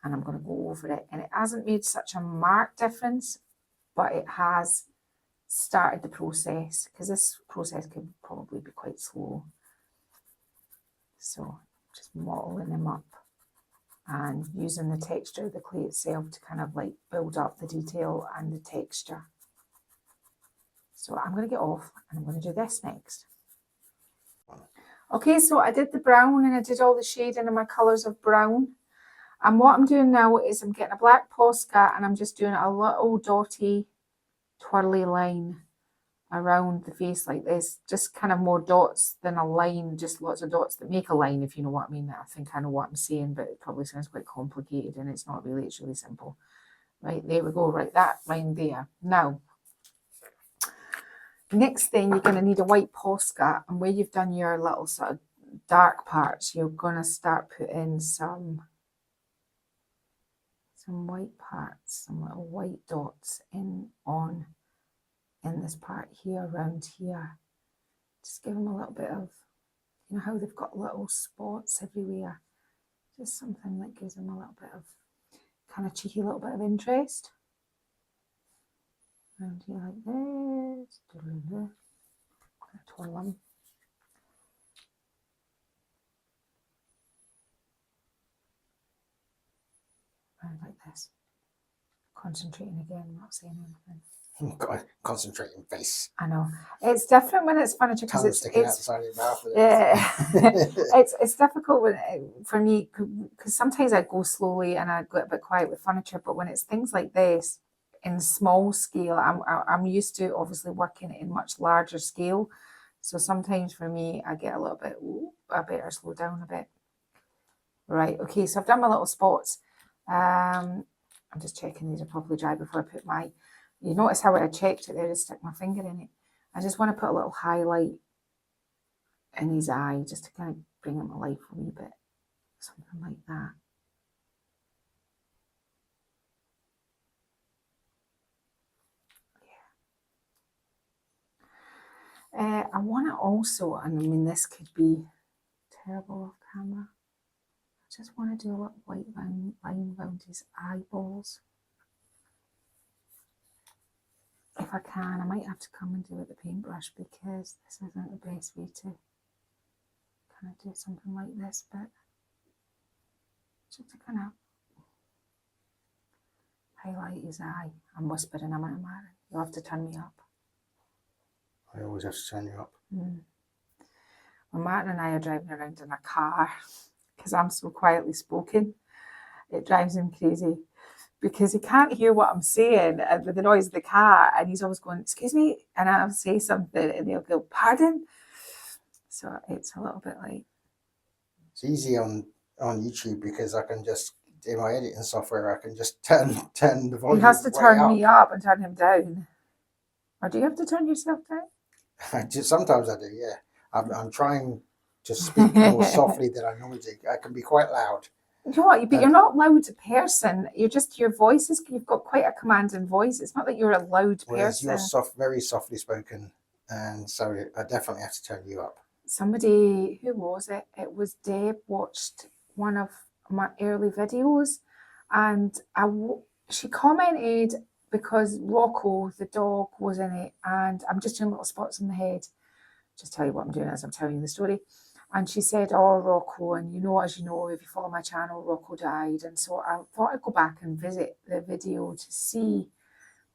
And I'm going to go over it. And it hasn't made such a marked difference, but it has started the process, because this process can probably be quite slow. So just mottling them up and using the texture of the clay itself to kind of like build up the detail and the texture. So I'm going to get off and I'm going to do this next. Okay, so I did the brown and I did all the shading in my colours of brown. And what I'm doing now is I'm getting a black Posca and I'm just doing a little dotty, twirly line around the face like this. Just kind of more dots than a line, just lots of dots that make a line, if you know what I mean. I think I know what I'm saying, but it probably sounds quite complicated and it's not really, it's really simple. Right, there we go, right, that line there. Now, next thing, you're going to need a white Posca, and where you've done your little sort of dark parts, you're going to start putting some white parts, some little white dots in this part here, around here. Just give them a little bit of, you know how they've got little spots everywhere. Just something that gives them a little bit of, kind of cheeky little bit of interest. Around here like this. Twirl them. Around like this. Concentrating again, not saying anything. Got concentrating face. I know. It's different when it's furniture because Tongue sticking out the side of your mouth. Yeah. it's difficult for me because sometimes I go slowly and I get a bit quiet with furniture, but when it's things like this in small scale, I'm used to obviously working in much larger scale. So sometimes for me, I get a little bit, I better slow down a bit. Right, okay, so I've done my little spots. I'm just checking these are properly dry before I put my, you notice how I checked it there to stick my finger in it. I just want to put a little highlight in his eye just to kind of bring him to life a wee bit. Something like that. Yeah. I want to also, and I mean this could be terrible off camera, I just want to do a little white line around his eyeballs. If I can, I might have to come and do it with the paintbrush because this isn't the best way to kind of do something like this, but just to kind of highlight his eye. I'm whispering, I'm at Martin. You'll have to turn me up. I always have to turn you up. When Martin and I are driving around in a car, because I'm so quietly spoken, it drives him crazy. Because he can't hear what I'm saying with the noise of the car, and he's always going, excuse me, and I'll say something and he'll go, pardon? So it's a little bit like... It's easy on YouTube because I can just, in my editing software, I can just turn the volume. He has to turn me up and turn him down. Or do you have to turn yourself down? Sometimes I do, yeah. I'm trying to speak more softly than I normally do. I can be quite loud. You know what? But you're not a loud person. You're just, your voice is, you've got quite a commanding voice. It's not that you're a loud person. You're very softly spoken, and so I definitely have to turn you up. Somebody, who was it? It was Deb, watched one of my early videos, and she commented because Rocco, the dog, was in it, and I'm just doing little spots on the head. Just tell you what I'm doing as I'm telling you the story. And she said, oh, Rocco, and as you know, if you follow my channel, Rocco died. And so I thought I'd go back and visit the video to see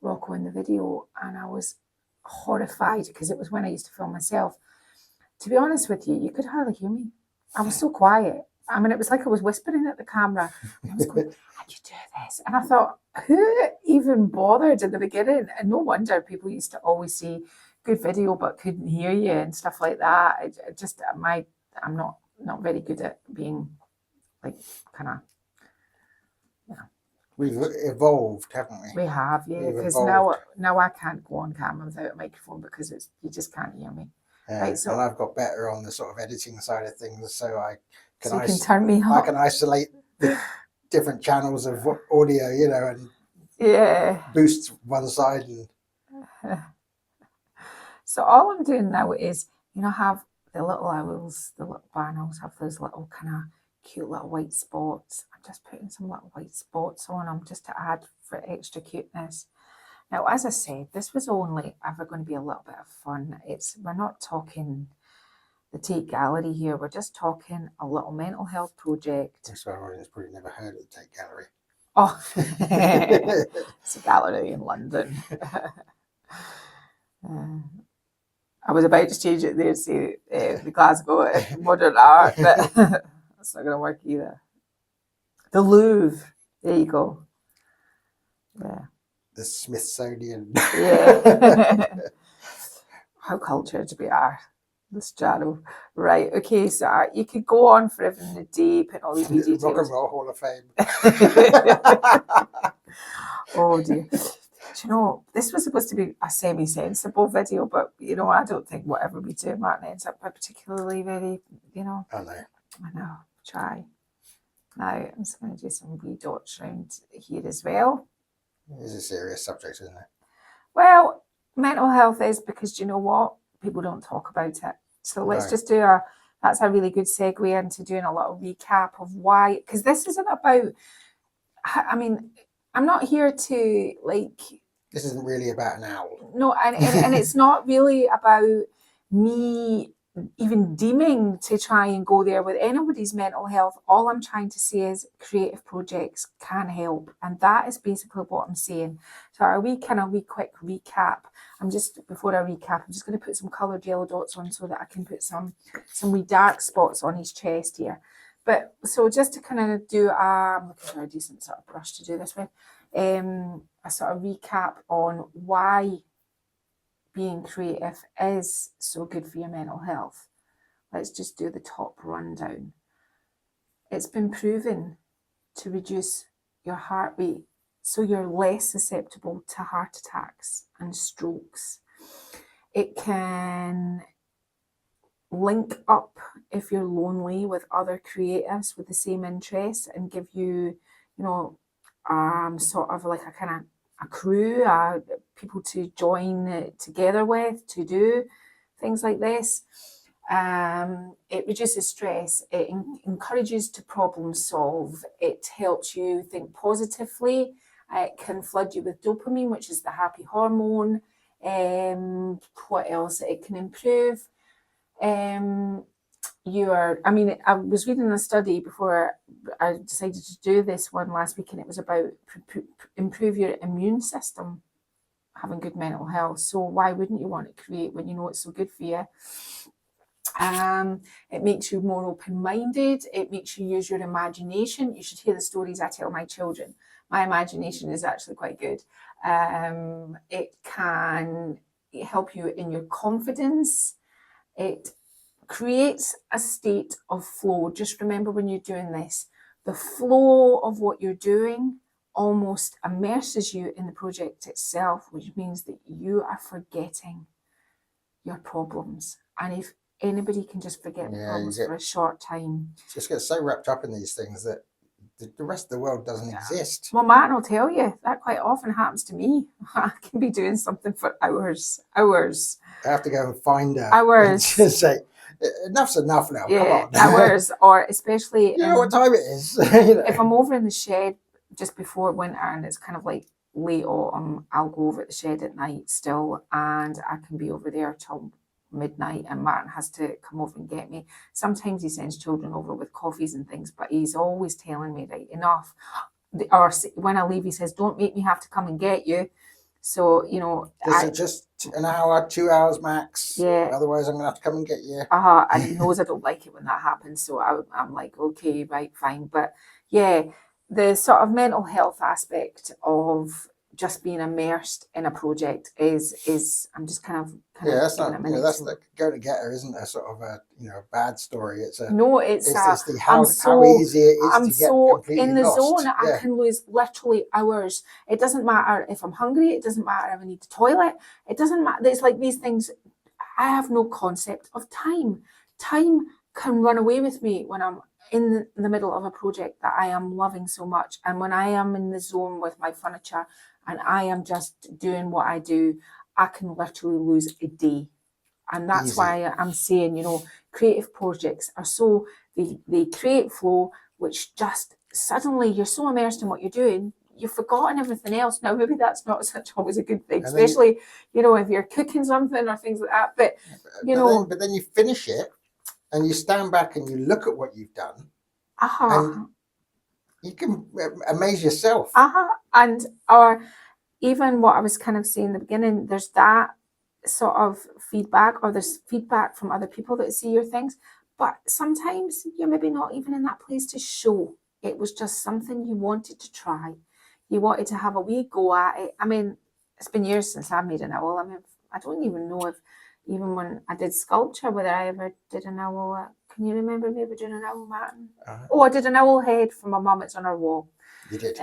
Rocco in the video. And I was horrified because it was when I used to film myself. To be honest with you, you could hardly hear me. I was so quiet. I mean, it was like I was whispering at the camera. I was going, how do you do this? And I thought, who even bothered in the beginning? And no wonder people used to always say, good video, but couldn't hear you and stuff like that. I'm not very good at being like kind of, we've evolved, haven't we? We have, yeah, We've because evolved. now I can't go on camera without a microphone because you just can't hear me. Right, so and I've got better on the sort of editing side of things, so you can turn me I up. can isolate the different channels of audio, you know, and Yeah. boost one side. And so all I'm doing now is, you know, have the little owls, the little barn owls have those little kind of cute little white spots. I'm just putting some little white spots on them just to add for extra cuteness. Now, as I said, this was only ever going to be a little bit of fun. We're not talking the Tate Gallery here. We're just talking a little mental health project. that's why I've probably never heard of the Tate Gallery. Oh, it's a gallery in London. I was about to change it there to say the Glasgow Modern Art, but that's not going to work either. The Louvre. There you go. Yeah. The Smithsonian. Yeah. How cultured we are. This channel. Right. Okay. So you could go on forever in the day, putting all these details. Rock and Roll Hall of Fame. Oh dear. Do you know, this was supposed to be a semi-sensible video, but, you know, I don't think whatever we do, Martin, ends up particularly very, you know. I know. Try. Now, I'm just going to do some wee dots around here as well. It's a serious subject, isn't it? Well, mental health is because, do you know what? People don't talk about it. So let's just that's a really good segue into doing a little recap of why, because this isn't about, I mean, I'm not here to this isn't really about an owl. No, and it's not really about me even deeming to try and go there with anybody's mental health. All I'm trying to say is creative projects can help, and that is basically what I'm saying. So a wee quick recap. Before I recap, I'm just going to put some coloured yellow dots on so that I can put some wee dark spots on his chest here. But so just to kind of do I'm looking for a decent sort of brush to do this with, a sort of recap on why being creative is so good for your mental health. Let's just do the top rundown. It's been proven to reduce your heart rate so you're less susceptible to heart attacks and strokes. It can link up if you're lonely with other creatives with the same interests and give you, you know, sort of like a crew, people to join together with to do things like this. It reduces stress. It encourages to problem solve. It helps you think positively. It can flood you with dopamine, which is the happy hormone. What else? It can improve I was reading a study before I decided to do this one last week, and it was about improve your immune system, having good mental health. So why wouldn't you want to create when you know it's so good for you? It makes you more open-minded. It makes you use your imagination. You should hear the stories I tell my children. My imagination is actually quite good. It can help you in your confidence. It creates a state of flow. Just remember when you're doing this, the flow of what you're doing almost immerses you in the project itself, which means that you are forgetting your problems. And if anybody can just forget the problems for a short time. Just get so wrapped up in these things that the rest of the world doesn't exist. Well, Martin will tell you that quite often happens to me. I can be doing something for hours. I have to go and find her. Hours. Just say, enough's enough now. Yeah, come on. Hours, or especially you know what time it is. If I'm over in the shed just before winter and it's kind of like late autumn, I'll go over at the shed at night still, and I can be over there till midnight, and Martin has to come over and get me. Sometimes he sends children over with coffees and things, but he's always telling me, right, enough. Or when I leave, he says, don't make me have to come and get you. So, you know, just an hour, 2 hours max. Yeah. Otherwise, I'm gonna have to come and get you. And he knows I don't like it when that happens. So I'm like, okay, right, fine. But yeah, the sort of mental health aspect of just being immersed in a project is I'm just kind of Yeah, that's giving not, it my that's next like go to get her isn't a sort of a, bad story. It's a, no, it's it's the I'm how easy it is I'm to get so completely in the lost. zone. I can lose literally hours. It doesn't matter if I'm hungry. It doesn't matter if I need the toilet. It doesn't matter. It's like these things. I have no concept of time. Time can run away with me when I'm in the middle of a project that I am loving so much, and when I am in the zone with my furniture and I am just doing what I do, I can literally lose a day. And that's Easy. why I'm saying, creative projects are so, they create flow, which just suddenly you're so immersed in what you're doing, you've forgotten everything else. Now, maybe that's not such always a good thing, And then- especially, if you're cooking something or things like that. But, but then you finish it and you stand back and you look at what you've done and you can amaze yourself. And, or even what I was kind of saying in the beginning, there's that sort of feedback, or there's feedback from other people that see your things, but sometimes you're maybe not even in that place to show. It was just something you wanted to try. You wanted to have a wee go at it. I mean, it's been years since I've made an owl. I mean, I don't even know if, even when I did sculpture, whether I ever did an owl. Can you remember me ever doing an owl, Martin? Oh, I did an owl head for my mum. It's on her wall. You did.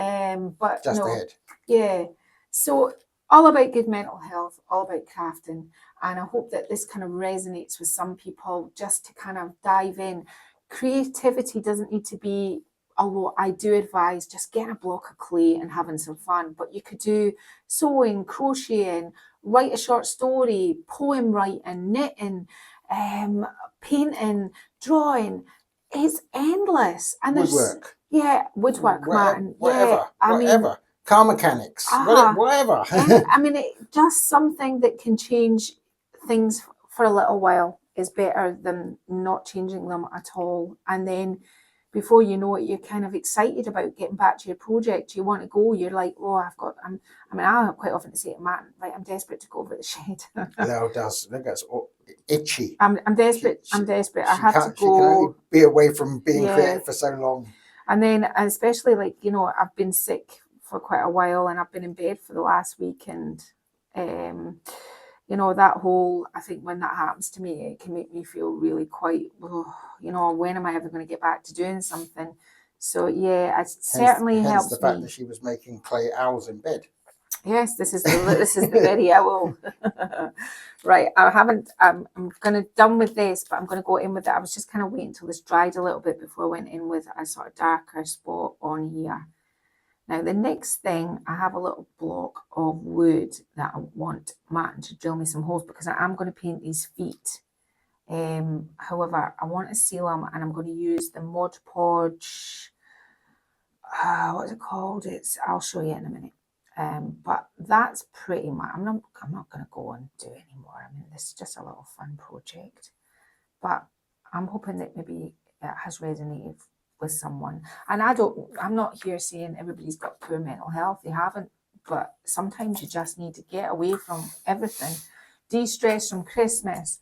But just no, the head. Yeah. So all about good mental health, all about crafting. And I hope that this kind of resonates with some people, just to kind of dive in. Creativity doesn't need to be, although I do advise just getting a block of clay and having some fun, but you could do sewing, crocheting, write a short story, poem writing, knitting, painting, drawing. It's endless. And Woodwork. Woodwork, Martin. Whatever. I mean, car mechanics, whatever. I mean, just something that can change things for a little while is better than not changing them at all. And then before you know it, you're kind of excited about getting back to your project. You want to go. You're like, oh, I quite often say to Matt, right, I'm desperate to go over the shed. No, it does. Look, it's itchy. I'm desperate. I'm desperate. I have to go. She can only be away from being creative for so long. And then, especially I've been sick for quite a while, and I've been in bed for the last week, and that whole, I think when that happens to me, it can make me feel really quite, when am I ever going to get back to doing something? So yeah, it certainly helps the fact that she was making clay owls in bed. Yes, this is the very owl. Right, I'm done with this, but I'm going to go in with it. I was just kind of waiting until this dried a little bit before I went in with a sort of darker spot on here. Now, the next thing, I have a little block of wood that I want Martin to drill me some holes, because I am going to paint these feet. However, I want to seal them, and I'm going to use the Mod Podge. What's it called? I'll show you in a minute. But that's pretty much. I'm not going to go and do it anymore. I mean, this is just a little fun project, but I'm hoping that maybe it has resonated with someone. And I'm not here saying everybody's got poor mental health. They haven't, but sometimes you just need to get away from everything, de-stress from Christmas,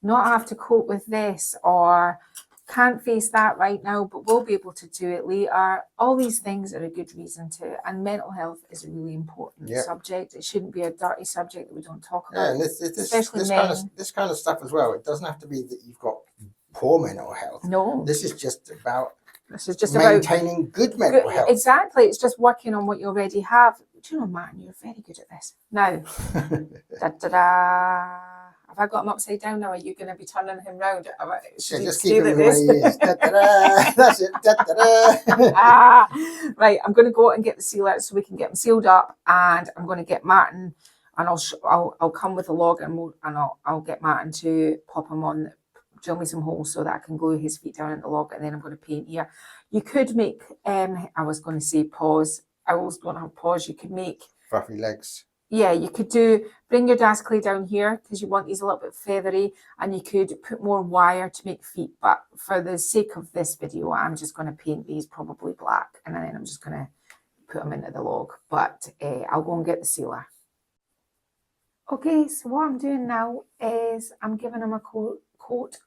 not have to cope with this, or can't face that right now, but we'll be able to do it later. All these things are a good reason to, and mental health is a really important subject. It shouldn't be a dirty subject that we don't talk about. Yeah, and this kind of stuff as well. It doesn't have to be that you've got poor mental health. No, this is just about maintaining about good mental health. Exactly, it's just working on what you already have. Do you know, Martin, you're very good at this. Now, have I got him upside down now? Are you going to be turning him round? Just keep him the way he is. That's it. Right, I'm going to go out and get the sealer so we can get them sealed up, and I'm going to get Martin, and I'll come with a log, and I'll get Martin to pop him on, drill me some holes so that I can glue his feet down in the log, and then I'm going to paint here. You could make, I was going to say paws. Owls don't have paws. You could make fluffy legs. Yeah, you could bring your DAS clay down here because you want these a little bit feathery, and you could put more wire to make feet. But for the sake of this video, I'm just going to paint these probably black, and then I'm just going to put them into the log. But I'll go and get the sealer. Okay, so what I'm doing now is I'm giving them a coat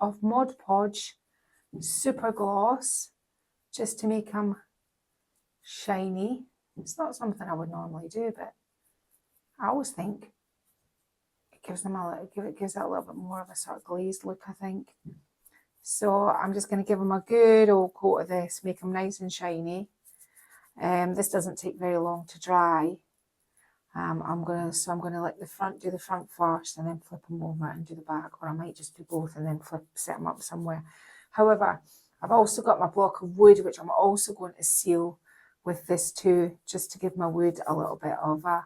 of Mod Podge Super Gloss just to make them shiny. It's not something I would normally do, but I always think it gives them it gives it a little bit more of a sort of glazed look, I think. So I'm just going to give them a good old coat of this, make them nice and shiny. This doesn't take very long to dry. I'm gonna let do the front first and then flip them over and do the back, or I might just do both and then set them up somewhere. However, I've also got my block of wood, which I'm also going to seal with this too, just to give my wood a little bit of a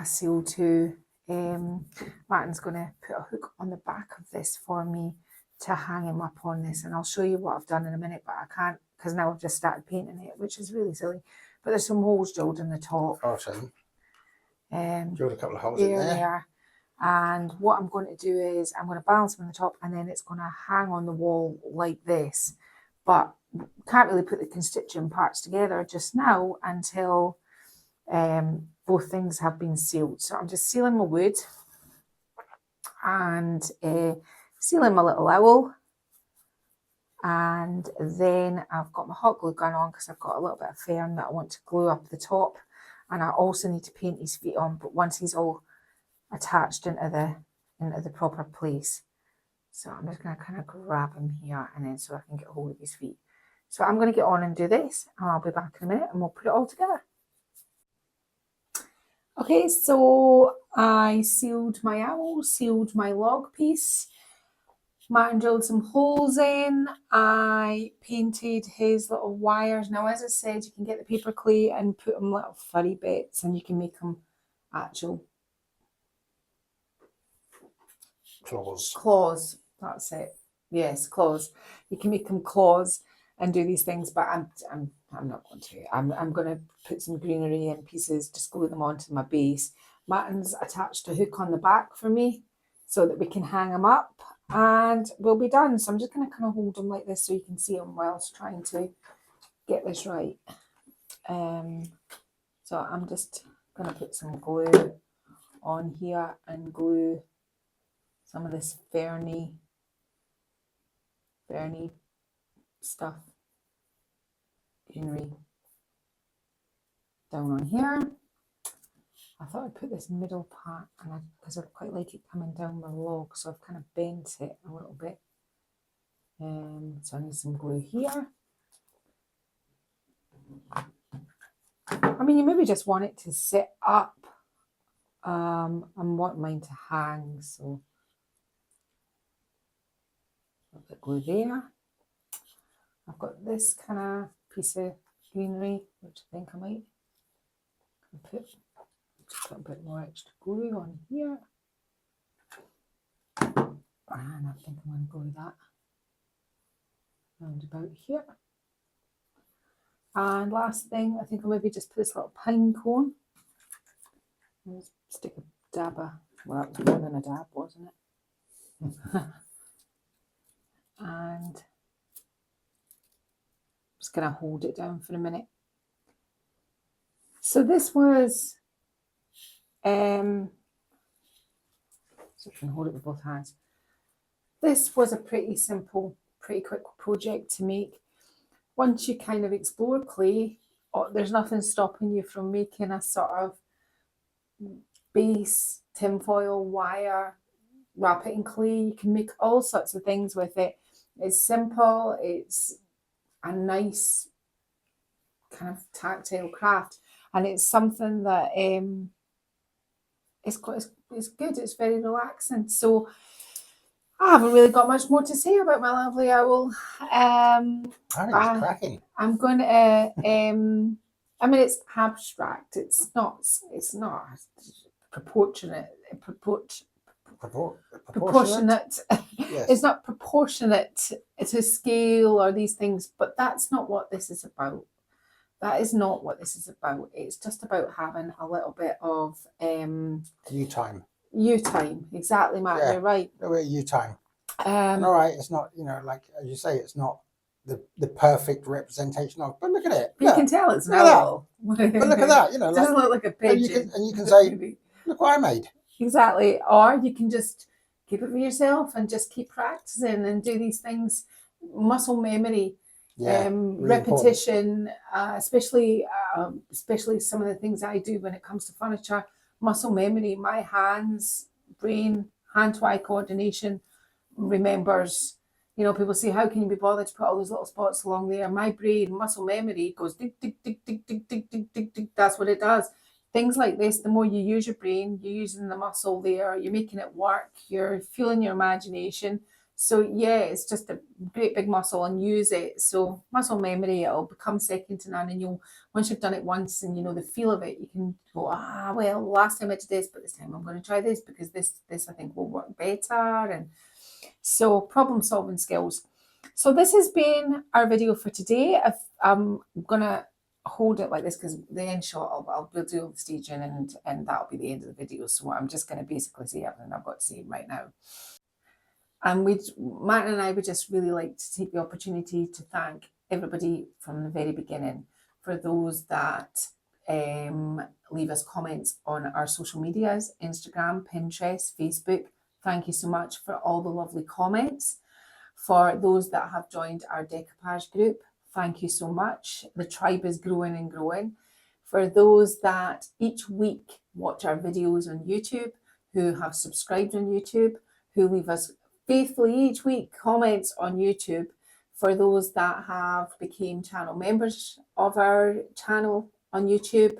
seal too. Martin's going to put a hook on the back of this for me to hang him up on this, and I'll show you what I've done in a minute, but I can't because now I've just started painting it, which is really silly. But there's some holes drilled in the top. Awesome. Drilled a couple of holes in There there. they are. And what I'm going to do is I'm going to balance them on the top, and then it's going to hang on the wall like this. But can't really put the constituent parts together just now until both things have been sealed. So I'm just sealing my wood and sealing my little owl. And then I've got my hot glue gun on because I've got a little bit of fern that I want to glue up the top. And I also need to paint his feet on, but once he's all attached into the proper place. So I'm just going to kind of grab him here, and then so I can get hold of his feet. So I'm going to get on and do this, and I'll be back in a minute and we'll put it all together. Okay, so I sealed my owl, sealed my log piece. Martin drilled some holes in. I painted his little wires. Now, as I said, you can get the paper clay and put them little furry bits, and you can make them actual claws. That's it. Yes, claws. You can make them claws and do these things, but I'm not going to. I'm going to put some greenery and pieces, just glue them onto my base. Martin's attached a hook on the back for me so that we can hang them up, and we'll be done. So I'm just going to kind of hold them like this so you can see them whilst trying to get this right. So I'm just going to put some glue on here and glue some of this ferny stuff, greenery, down on here. I thought I'd put this middle part, and because I quite like it coming down the log, so I've kind of bent it a little bit. So I need some glue here. I mean, you maybe just want it to sit up. I want mine to hang, so I've got glue there. I've got this kind of piece of greenery, which I think I might put a bit more extra glue on here. And I think I'm going to glue that around about here. And last thing, I think I'll maybe just put this little pine cone. I'll stick a dab of, well, that was more than a dab, wasn't it? And I'm just going to hold it down for a minute. So this was, so you can hold it with both hands. This was a pretty simple, pretty quick project to make. Once you kind of explore clay, there's nothing stopping you from making a sort of base, tinfoil, wire, wrap it in clay. You can make all sorts of things with it. It's simple, it's a nice kind of tactile craft, and it's something that it's good, it's very relaxing. So I haven't really got much more to say about my lovely owl. I think it's cracking. I'm going to I mean, it's abstract, it's not proportionate. Yes. It's not proportionate to scale or these things, but that's not what this is about. That is not what this is about. It's just about having a little bit of you time. Exactly, Matt. Yeah. You're right. You time. And all right, it's not, like as you say, it's not the perfect representation of. But look at it. You can tell it's an owl. But look at that. It doesn't look like a pigeon. And you can say, look what I made. Exactly. Or you can just keep it for yourself and just keep practicing and do these things. Muscle memory, really repetition, especially especially some of the things I do when it comes to furniture, muscle memory, my hands, brain, hand-to-eye coordination remembers. You know, people say, how can you be bothered to put all those little spots along there? My brain, muscle memory goes tick, tick, tick, tick, tick, tick, tick, tick, tick. That's what it does. Things like this, the more you use your brain, you're using the muscle there, you're making it work, you're fueling your imagination. So yeah, it's just a great big muscle, and use it. So muscle memory, it'll become second to none, and you'll, once you've done it once and you know the feel of it, you can go, well, last time I did this, but this time I'm going to try this because this I think will work better. And so problem solving skills. So this has been our video for today. I'm gonna hold it like this because the end shot I'll do all the staging, and that'll be the end of the video. So I'm just going to basically say everything I've got to say right now. And Martin and I would just really like to take the opportunity to thank everybody from the very beginning, for those that leave us comments on our social medias, Instagram, Pinterest, Facebook. Thank you so much for all the lovely comments. For those that have joined our decoupage group, thank you so much. The tribe is growing and growing. For those that each week watch our videos on YouTube, who have subscribed on YouTube, who leave us faithfully each week comments on YouTube. For those that have became channel members of our channel on YouTube.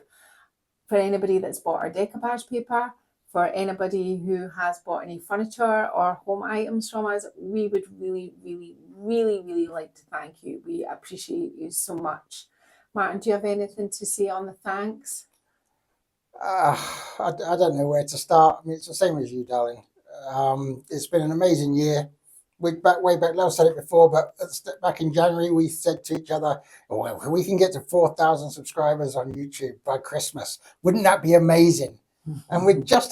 For anybody that's bought our decoupage paper. For anybody who has bought any furniture or home items from us, we would really, really, really, really like to thank you. We appreciate you so much. Martin, do you have anything to say on the thanks? I don't know where to start. I mean, it's the same as you, darling. It's been an amazing year. Way back, Lel said it before, but back in January, we said to each other, well, we can get to 4,000 subscribers on YouTube by Christmas. Wouldn't that be amazing? And we're just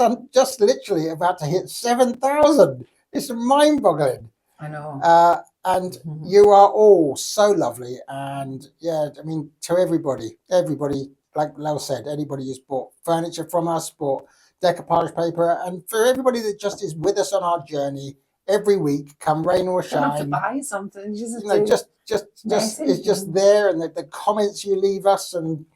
literally about to hit 7,000. It's mind-boggling. I know. And you are all so lovely. And yeah, I mean, to everybody, like Lel said, anybody who's bought furniture from us, bought decoupage paper, and for everybody that just is with us on our journey every week, come rain or shine. You don't have to buy something. Just it's just there, and the comments you leave us, and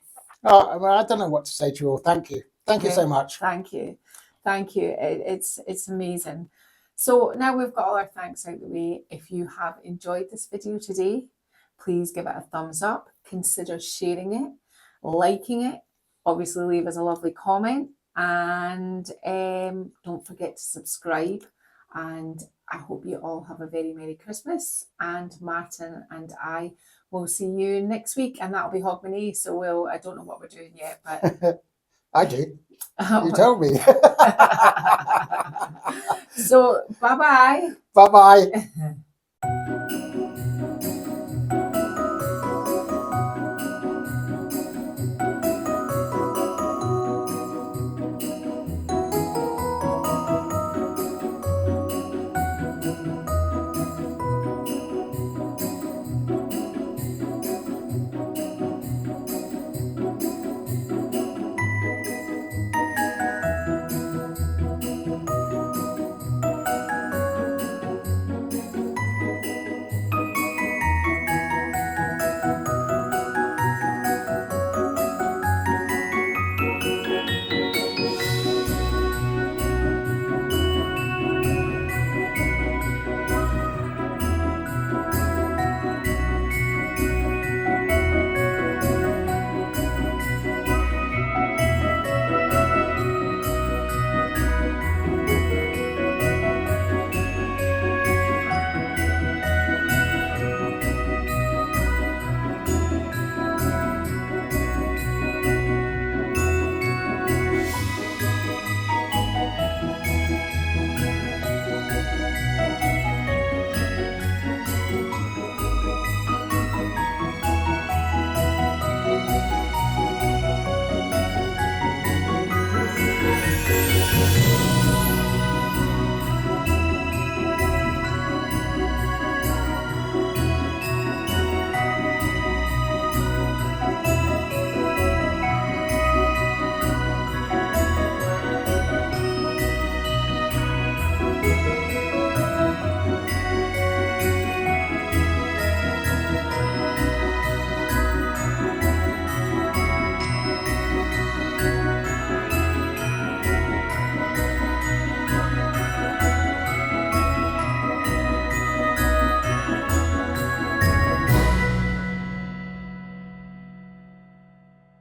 I mean, I don't know what to say to you all. Thank you. Thank you so much. Thank you. Thank you. It's amazing. So now we've got all our thanks out of the way. If you have enjoyed this video today, please give it a thumbs up. Consider sharing it, liking it. Obviously, leave us a lovely comment. And don't forget to subscribe. And I hope you all have a very Merry Christmas. And Martin and I will see you next week. And that'll be Hogmanay. So I don't know what we're doing yet, but... I do. You told me. So, bye-bye. Bye-bye.